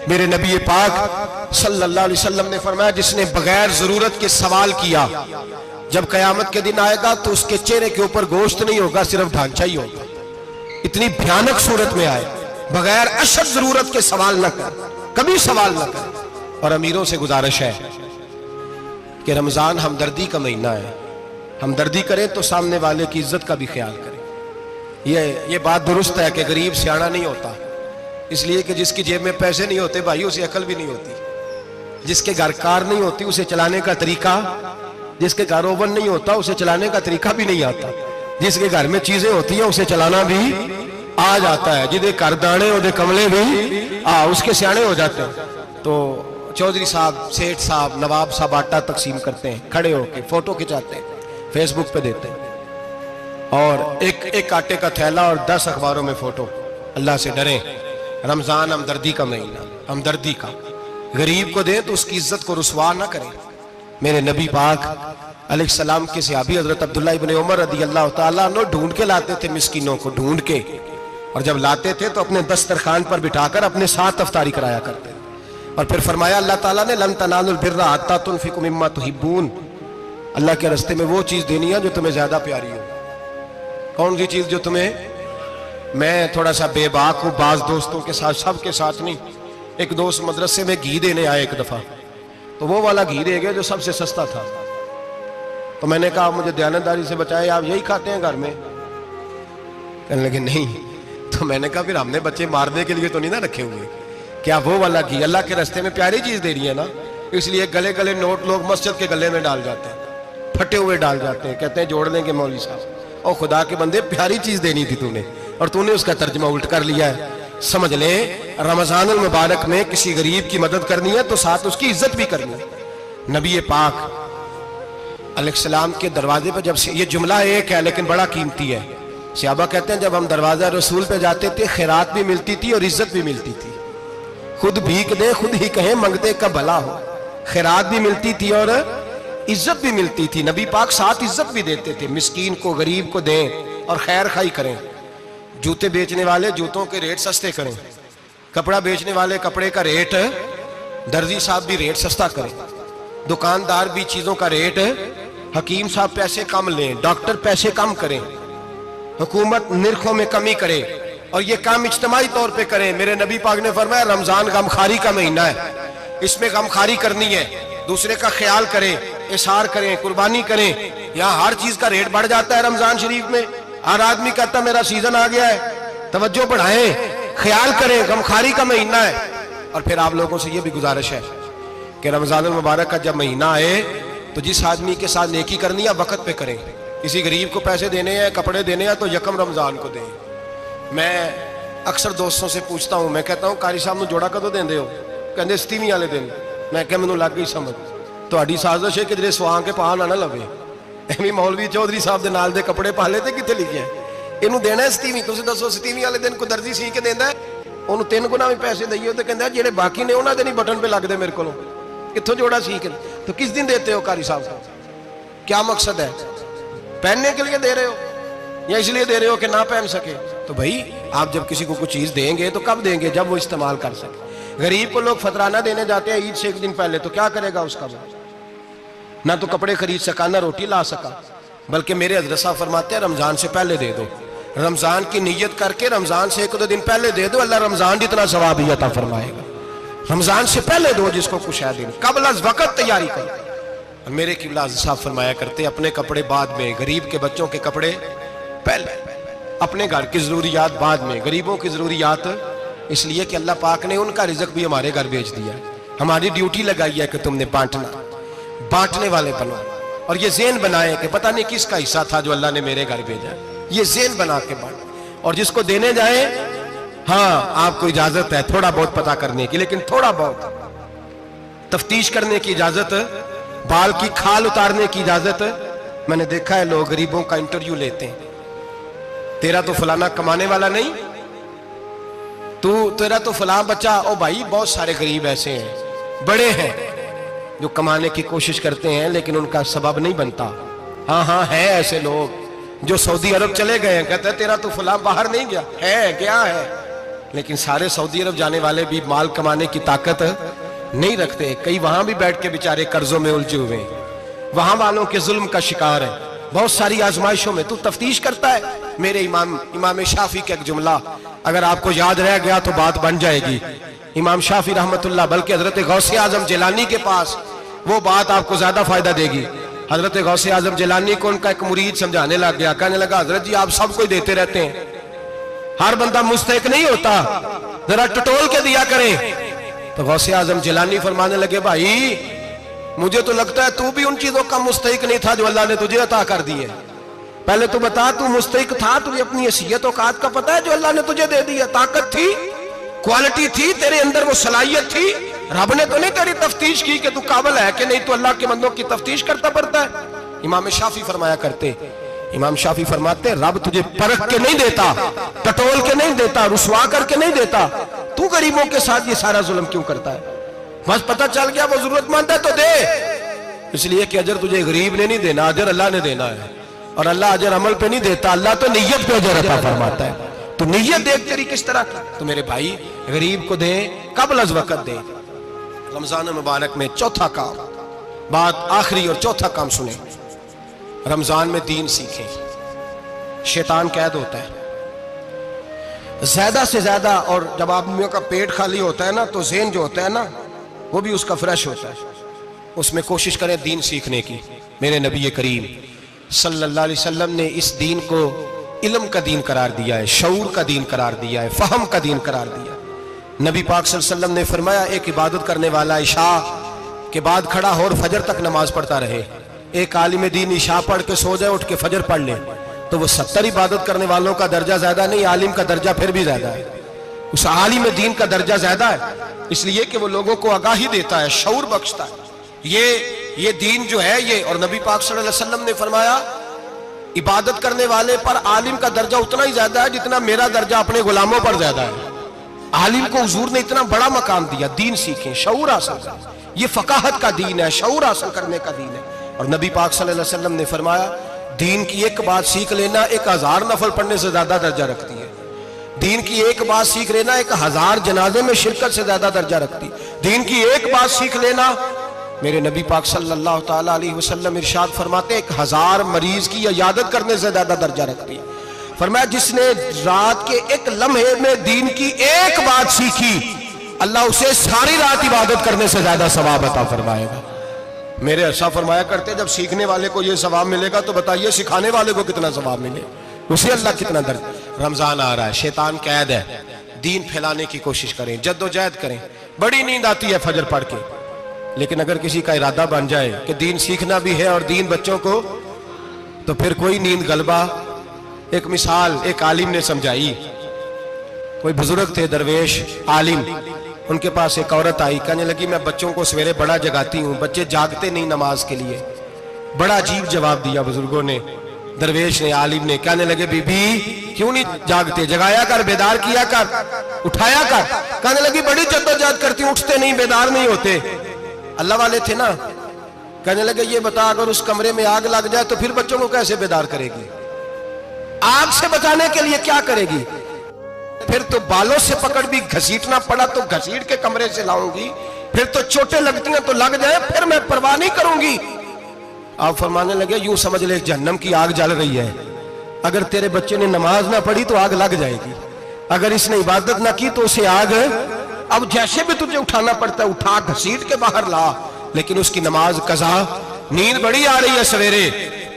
Speaker 1: میرے نبی پاک صلی اللہ علیہ وسلم نے فرمایا جس نے بغیر ضرورت کے سوال کیا, جب قیامت کے دن آئے گا تو اس کے چہرے کے اوپر گوشت نہیں ہوگا, صرف ڈھانچہ ہی ہوگا. اتنی بھیانک صورت میں آئے. بغیر اشد ضرورت کے سوال نہ کر, کبھی سوال نہ کر. اور امیروں سے گزارش ہے کہ رمضان ہمدردی کا مہینہ ہے. ہمدردی کریں تو سامنے والے کی عزت کا بھی خیال کریں. یہ بات درست ہے کہ غریب سیاڑا نہیں ہوتا, اس لیے کہ جس کی جیب میں پیسے نہیں ہوتے بھائی اسے عقل بھی نہیں ہوتی. جس کے گھر کار نہیں ہوتی اسے چلانے کا طریقہ, جس کے گھر اوون نہیں ہوتا اسے چلانے کا طریقہ بھی نہیں آتا. جس کے گھر میں چیزیں ہوتی ہیں اسے چلانا بھی آ جاتا ہے. جدے گھر دانے اور کملے بھی اس کے سیانے ہو جاتے ہیں. تو چودھری صاحب, سیٹھ صاحب, نواب صاحب آٹا تقسیم کرتے ہیں, کھڑے ہو کے فوٹو کھچاتے ہیں, فیس بک پہ دیتے ہیں, اور ایک آٹے کا تھیلا اور 10 اخباروں میں فوٹو. اللہ سے ڈریں. رمضان ہمدردی کا مہینہ, ہمدردی کا. غریب کو دیں تو اس کی عزت کو رسوا نہ کریں. میرے نبی پاک علیہ السلام کے صحابی حضرت عبداللہ ابن عمر رضی اللہ تعالیٰ عنہ ڈھونڈ کے لاتے تھے مسکینوں کو, ڈھونڈ کے, اور جب لاتے تھے تو اپنے دسترخوان پر بٹھا کر اپنے ساتھ افطاری کرایا کرتے. اور پھر فرمایا اللہ تعالیٰ نے لن تنالوا البر حتی تنفقوا مما تحبون, اللہ کے راستے میں وہ چیز دینی ہے جو تمہیں زیادہ پیاری ہو. کون سی چیز جو تمہیں, میں تھوڑا سا بے باک ہوں, بعض دوستوں کے ساتھ, سب کے ساتھ نہیں. ایک دوست مدرسے میں گھی دینے آئے ایک دفعہ, تو وہ والا گھی دے گئے جو سب سے سستا تھا. تو میں نے کہا مجھے دیانتداری سے بچائے, آپ یہی کھاتے ہیں گھر میں؟ کہنے لگے نہیں. تو میں نے کہا پھر ہم نے بچے مارنے کے لیے تو نہیں نہ رکھے ہوئے, کیا وہ والا گھی اللہ کے راستے میں پیاری چیز دے رہی ہے نا, اس لیے گلے گلے نوٹ لوگ مسجد کے گلے میں ڈال جاتے ہیں, پھٹے ہوئے ڈال جاتے ہیں, کہتے ہیں جوڑ دیں گے مولوی صاحب. اور خدا کے بندے پیاری چیز دینی تھی تو نے, اور تو نے اس کا ترجمہ الٹ کر لیا ہے. سمجھ لیں رمضان المبارک میں کسی غریب کی مدد کرنی ہے تو ساتھ اس کی عزت بھی کرنی ہے. نبی پاک علیہ السلام کے دروازے پر جب سے, یہ جملہ ایک ہے لیکن بڑا قیمتی ہے. صحابہ کہتے ہیں جب ہم دروازہ رسول پہ جاتے تھے خیرات بھی ملتی تھی اور عزت بھی ملتی تھی. خود بھیک دیں خود ہی کہیں منگتے کا بھلا ہو. خیرات بھی ملتی تھی اور عزت بھی ملتی تھی. نبی پاک ساتھ عزت بھی دیتے تھے. مسکین کو, غریب کو دیں اور خیر خائی کریں. جوتے بیچنے والے جوتوں کے ریٹ سستے کریں, کپڑا بیچنے والے کپڑے کا ریٹ, درزی صاحب بھی ریٹ سستا کریں, دکاندار بھی چیزوں کا ریٹ, حکیم صاحب پیسے کم لیں, ڈاکٹر پیسے کم کریں, حکومت نرخوں میں کمی کرے, اور یہ کام اجتماعی طور پہ کریں. میرے نبی پاک نے فرمایا رمضان غمخاری کا مہینہ ہے, اس میں غمخاری کرنی ہے, دوسرے کا خیال کریں, اظہار کریں, قربانی کریں. یہاں ہر چیز کا ریٹ بڑھ جاتا ہے رمضان شریف میں. ہر آدمی کہتا میرا سیزن آ گیا ہے, توجہ بڑھائیں, خیال کریں, غمخاری کا مہینہ ہے. اور پھر آپ لوگوں سے یہ بھی گزارش ہے کہ رمضان المبارک کا جب مہینہ آئے تو جس آدمی کے ساتھ نیکی کرنی ہے وقت پہ کریں. کسی غریب کو پیسے دینے ہیں, کپڑے دینے ہیں تو یکم رمضان کو دیں. میں اکثر دوستوں سے پوچھتا ہوں, میں کہتا ہوں قاری صاحب نو جوڑا کدو دیندے ہو؟ کہندے 27ویں والے دن. میں کہ مینوں لگ گئی سمجھ, تہاڈی سازش ہے کہ جڑے سواں کے پاہ نہ لوے. ایویں مولوی چودھری صاحب دے نال دے کپڑے پا لے تے کتے لکھیا ہے اینوں دینا ہے 27ویں. تسی دسو 27ویں والے دن کو درزی سی کے دیندا ہے, اونوں 3 گنا بھی پیسے دئیے تے کہندا جڑے باقی نے انہاں دے نہیں بٹن پہ لگ دے میرے کولوں, کتھوں جوڑا سی کے. تو کس دن دیتے ہو قاری صاحب؟ کیا مقصد ہے؟ پہننے کے لیے دے رہے ہو یا اس لیے دے رہے ہو کہ نہ پہن سکے؟ تو بھائی آپ جب کسی کو کچھ چیز دیں گے تو کب دیں گے؟ جب وہ استعمال کر سکے. غریب کو لوگ فطرانہ دینے جاتے ہیں عید سے 1 دن پہلے, تو کیا کرے گا اس کا؟ نہ تو کپڑے خرید سکا نہ روٹی لا سکا. بلکہ میرے حضرت صاحب فرماتے ہیں رمضان سے پہلے دے دو, رمضان کی نیت کر کے رمضان سے 1-2 دن پہلے دے دو, اللہ رمضان جتنا ثواب ہی عطا فرمائے گا. رمضان سے پہلے دو جس کو کچھ ہے دن, قبل از وقت تیاری کرو. اور میرے قبلہ حضرت صاحب فرمایا کرتے اپنے کپڑے بعد میں, غریب کے بچوں کے کپڑے پہلے, اپنے گھر کی ضروریات بعد میں, غریبوں کی ضروریات, اس لیے کہ اللہ پاک نے ان کا رزق بھی ہمارے گھر بھیج دیا ہے. ہماری ڈیوٹی لگائی ہے کہ تم نے بانٹنا، بانٹنے والے بنو، اور یہ ذہن بنائے کہ پتہ نہیں کس کا حصہ تھا جو اللہ نے میرے گھر بھیجا، یہ ذہن بنا کے بانٹ، اور جس کو دینے جائیں ہاں آپ کو اجازت ہے تھوڑا بہت پتہ کرنے کی، لیکن تھوڑا بہت تفتیش کرنے کی اجازت، بال کی کھال اتارنے کی اجازت۔ میں نے دیکھا ہے لوگ غریبوں کا انٹرویو لیتے ہیں، تیرا تو فلانا کمانے والا نہیں، تیرا تو فلاں بچہ، او بھائی بہت سارے غریب ایسے ہیں بڑے ہیں جو کمانے کی کوشش کرتے ہیں لیکن ان کا سبب نہیں بنتا۔ ہاں ہے ایسے لوگ جو سعودی عرب چلے گئے ہیں، کہتے ہیں تیرا تو فلاں باہر نہیں گیا، ہے گیا ہے، لیکن سارے سعودی عرب جانے والے بھی مال کمانے کی طاقت نہیں رکھتے، کئی وہاں بھی بیٹھ کے بیچارے قرضوں میں الجھے ہوئے ہیں، وہاں والوں کے ظلم کا شکار ہے، بہت ساری آزمائشوں میں تو تفتیش کرتا ہے۔ میرے امام شافعی کا ایک جملہ اگر آپ کو یاد رہ گیا تو بات بن جائے گی، امام شافعی رحمت اللہ، بلکہ حضرت غوث اعظم جیلانی کے پاس وہ بات آپ کو زیادہ فائدہ دے گی۔ حضرت غوث اعظم جیلانی کو ان کا ایک مرید سمجھانے لگ گیا، کہنے لگا حضرت جی آپ سب کو ہی دیتے رہتے ہیں، ہر بندہ مستحق نہیں ہوتا، ذرا ٹٹول کے دیا کریں۔ تو غوث اعظم جیلانی فرمانے لگے بھائی مجھے تو لگتا ہے تو بھی ان چیزوں کا مستحق نہیں تھا جو اللہ نے تجھے عطا کر دی ہے، پہلے تو بتا تو مستحق تھا، تجھے اپنی حیثیت اوقات کا پتہ ہے جو اللہ نے تجھے دے دی ہے، طاقت تھی، کوالٹی تھی، تیرے اندر وہ صلاحیت تھی، رب نے تو نہیں تیری تفتیش کی کہ تو قابل ہے کہ نہیں، تو اللہ کے بندوں کی تفتیش کرتا پڑتا ہے۔ امام شافعی فرمایا کرتے، امام شافعی فرماتے رب تجھے پرکھ کے نہیں دیتا، ٹٹول کے نہیں دیتا، رسوا کر کے نہیں دیتا، تو غریبوں کے ساتھ یہ سارا ظلم کیوں کرتا ہے؟ بس پتہ چل گیا وہ ضرورت مند ہے تو دے، اس لیے کہ اجر تجھے غریب نے نہیں دینا، اجر اللہ نے دینا ہے، اور اللہ اجر عمل پہ نہیں دیتا، اللہ تو نیت پہ اجر عطا فرماتا ہے۔ تو نیت دیکھ تیری کس طرح کی، تو میرے بھائی غریب کو دیں قبل از وقت دیں۔ رمضان مبارک میں چوتھا کام، بات آخری اور چوتھا کام سنیں، رمضان میں دین سیکھیں۔ شیطان قید ہوتا ہے زیادہ سے زیادہ، اور جب آدمیوں کا پیٹ خالی ہوتا ہے نا تو ذہن جو ہوتا ہے نا وہ بھی اس کا فریش ہوتا ہے، اس میں کوشش کریں دین سیکھنے کی۔ میرے نبی کریم صلی اللہ علیہ وسلم نے اس دین کو علم کا دین قرار دیا ہے، شعور کا دین قرار دیا ہے، فہم کا دین قرار دیا ہے۔ نبی پاک صلی اللہ علیہ وسلم نے فرمایا ایک عبادت کرنے والا عشاء کے بعد کھڑا ہو اور فجر تک نماز پڑھتا رہے، ایک عالم دین عشاء پڑھ کے سو جائے، اٹھ کے فجر پڑھ لے، تو وہ 70 عبادت کرنے والوں کا درجہ زیادہ نہیں، عالم کا درجہ پھر بھی زیادہ ہے، اس عالم دین کا درجہ زیادہ ہے، اس لیے کہ وہ لوگوں کو آگاہی دیتا ہے، شعور بخشتا ہے۔ یہ دین جو ہے یہ، اور نبی پاک صلی اللہ علیہ وسلم نے فرمایا عبادت کرنے والے پر عالم کا درجہ اتنا ہی زیادہ ہے جتنا میرا درجہ اپنے غلاموں پر زیادہ ہے۔ عالم کو حضور نے اتنا بڑا مقام دیا، دین سیکھیں، شعور حاصل کریں، یہ فقاہت کا دین ہے، شعور حاصل کرنے کا دین ہے۔ اور نبی پاک صلی اللہ علیہ وسلم نے فرمایا دین کی ایک بات سیکھ لینا 1000 نفل پڑھنے سے زیادہ درجہ رکھتی ہے، دین کی ایک بات سیکھ لینا 1000 جنازے میں شرکت سے زیادہ درجہ رکھتی، دین کی ایک بات سیکھ لینا، میرے نبی پاک صلی اللہ تعالیٰ علیہ وسلم ارشاد فرماتے 1000 مریض کی عیادت کرنے سے زیادہ درجہ رکھتی ہے۔ فرمایا جس نے رات کے ایک لمحے میں دین کی ایک بات سیکھی، اللہ اسے ساری رات عبادت کرنے سے زیادہ ثواب عطا فرمائے گا۔ میرے عرصہ فرمایا کرتے جب سیکھنے والے کو یہ ثواب ملے گا تو بتائیے سکھانے والے کو کتنا ثواب ملے، اسے اللہ کتنا درجہ۔ رمضان آ رہا ہے، شیطان قید ہے، دین پھیلانے کی کوشش کریں، جد و جہد کریں۔ بڑی نیند آتی ہے فجر پڑھ کے، لیکن اگر کسی کا ارادہ بن جائے کہ دین سیکھنا بھی ہے اور دین بچوں کو، تو پھر کوئی نیند غلبہ۔ ایک مثال ایک عالم نے سمجھائی، کوئی بزرگ تھے درویش عالم، ان کے پاس ایک عورت آئی، کہنے لگی میں بچوں کو سویرے بڑا جگاتی ہوں، بچے جاگتے نہیں نماز کے لیے۔ بڑا عجیب جواب دیا بزرگوں نے، درویش نے، عالم نے، کہنے لگے بی بی کیوں نہیں جاگتے، جگایا کر، بیدار کیا کر، اٹھایا کر۔ کہنے لگی بڑی جدوجہد کرتی ہوں، اٹھتے نہیں، بیدار نہیں ہوتے۔ اللہ والے تھے نا، کہنے لگے یہ بتا اگر اس کمرے میں آگ لگ جائے تو پھر بچوں کو کیسے بیدار کرے گی، آگ سے بچانے کے لیے کیا کرے گی؟ پھر تو بالوں سے پکڑ بھی گھسیٹنا پڑا تو گھسیٹ کے کمرے سے لاؤں گی، پھر تو چوٹیں لگتی ہیں تو لگ جائیں، پھر میں پرواہ نہیں کروں گی۔ آپ فرمانے لگے یوں سمجھ لے جہنم کی آگ جل رہی ہے، اگر تیرے بچے نے نماز نہ پڑھی تو آگ لگ جائے گی، اگر اس نے عبادت نہ کی تو اسے آگ، اب جیسے بھی تجھے اٹھانا پڑتا ہے اٹھا گھسیٹ کے باہر لا، لیکن اس کی نماز قضا۔ نیند بڑی آ رہی ہے سویرے،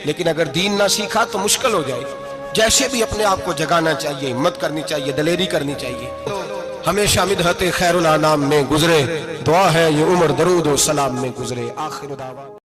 Speaker 1: لیکن اگر دین نہ سیکھا تو مشکل ہو جائے۔ جیسے بھی اپنے آپ کو جگانا چاہیے، ہمت کرنی چاہیے، دلیری کرنی چاہیے۔ ہمیشہ مدحت خیر الانام میں گزرے، دعا ہے یہ عمر درود و سلام میں گزرے۔ آخر دعوانا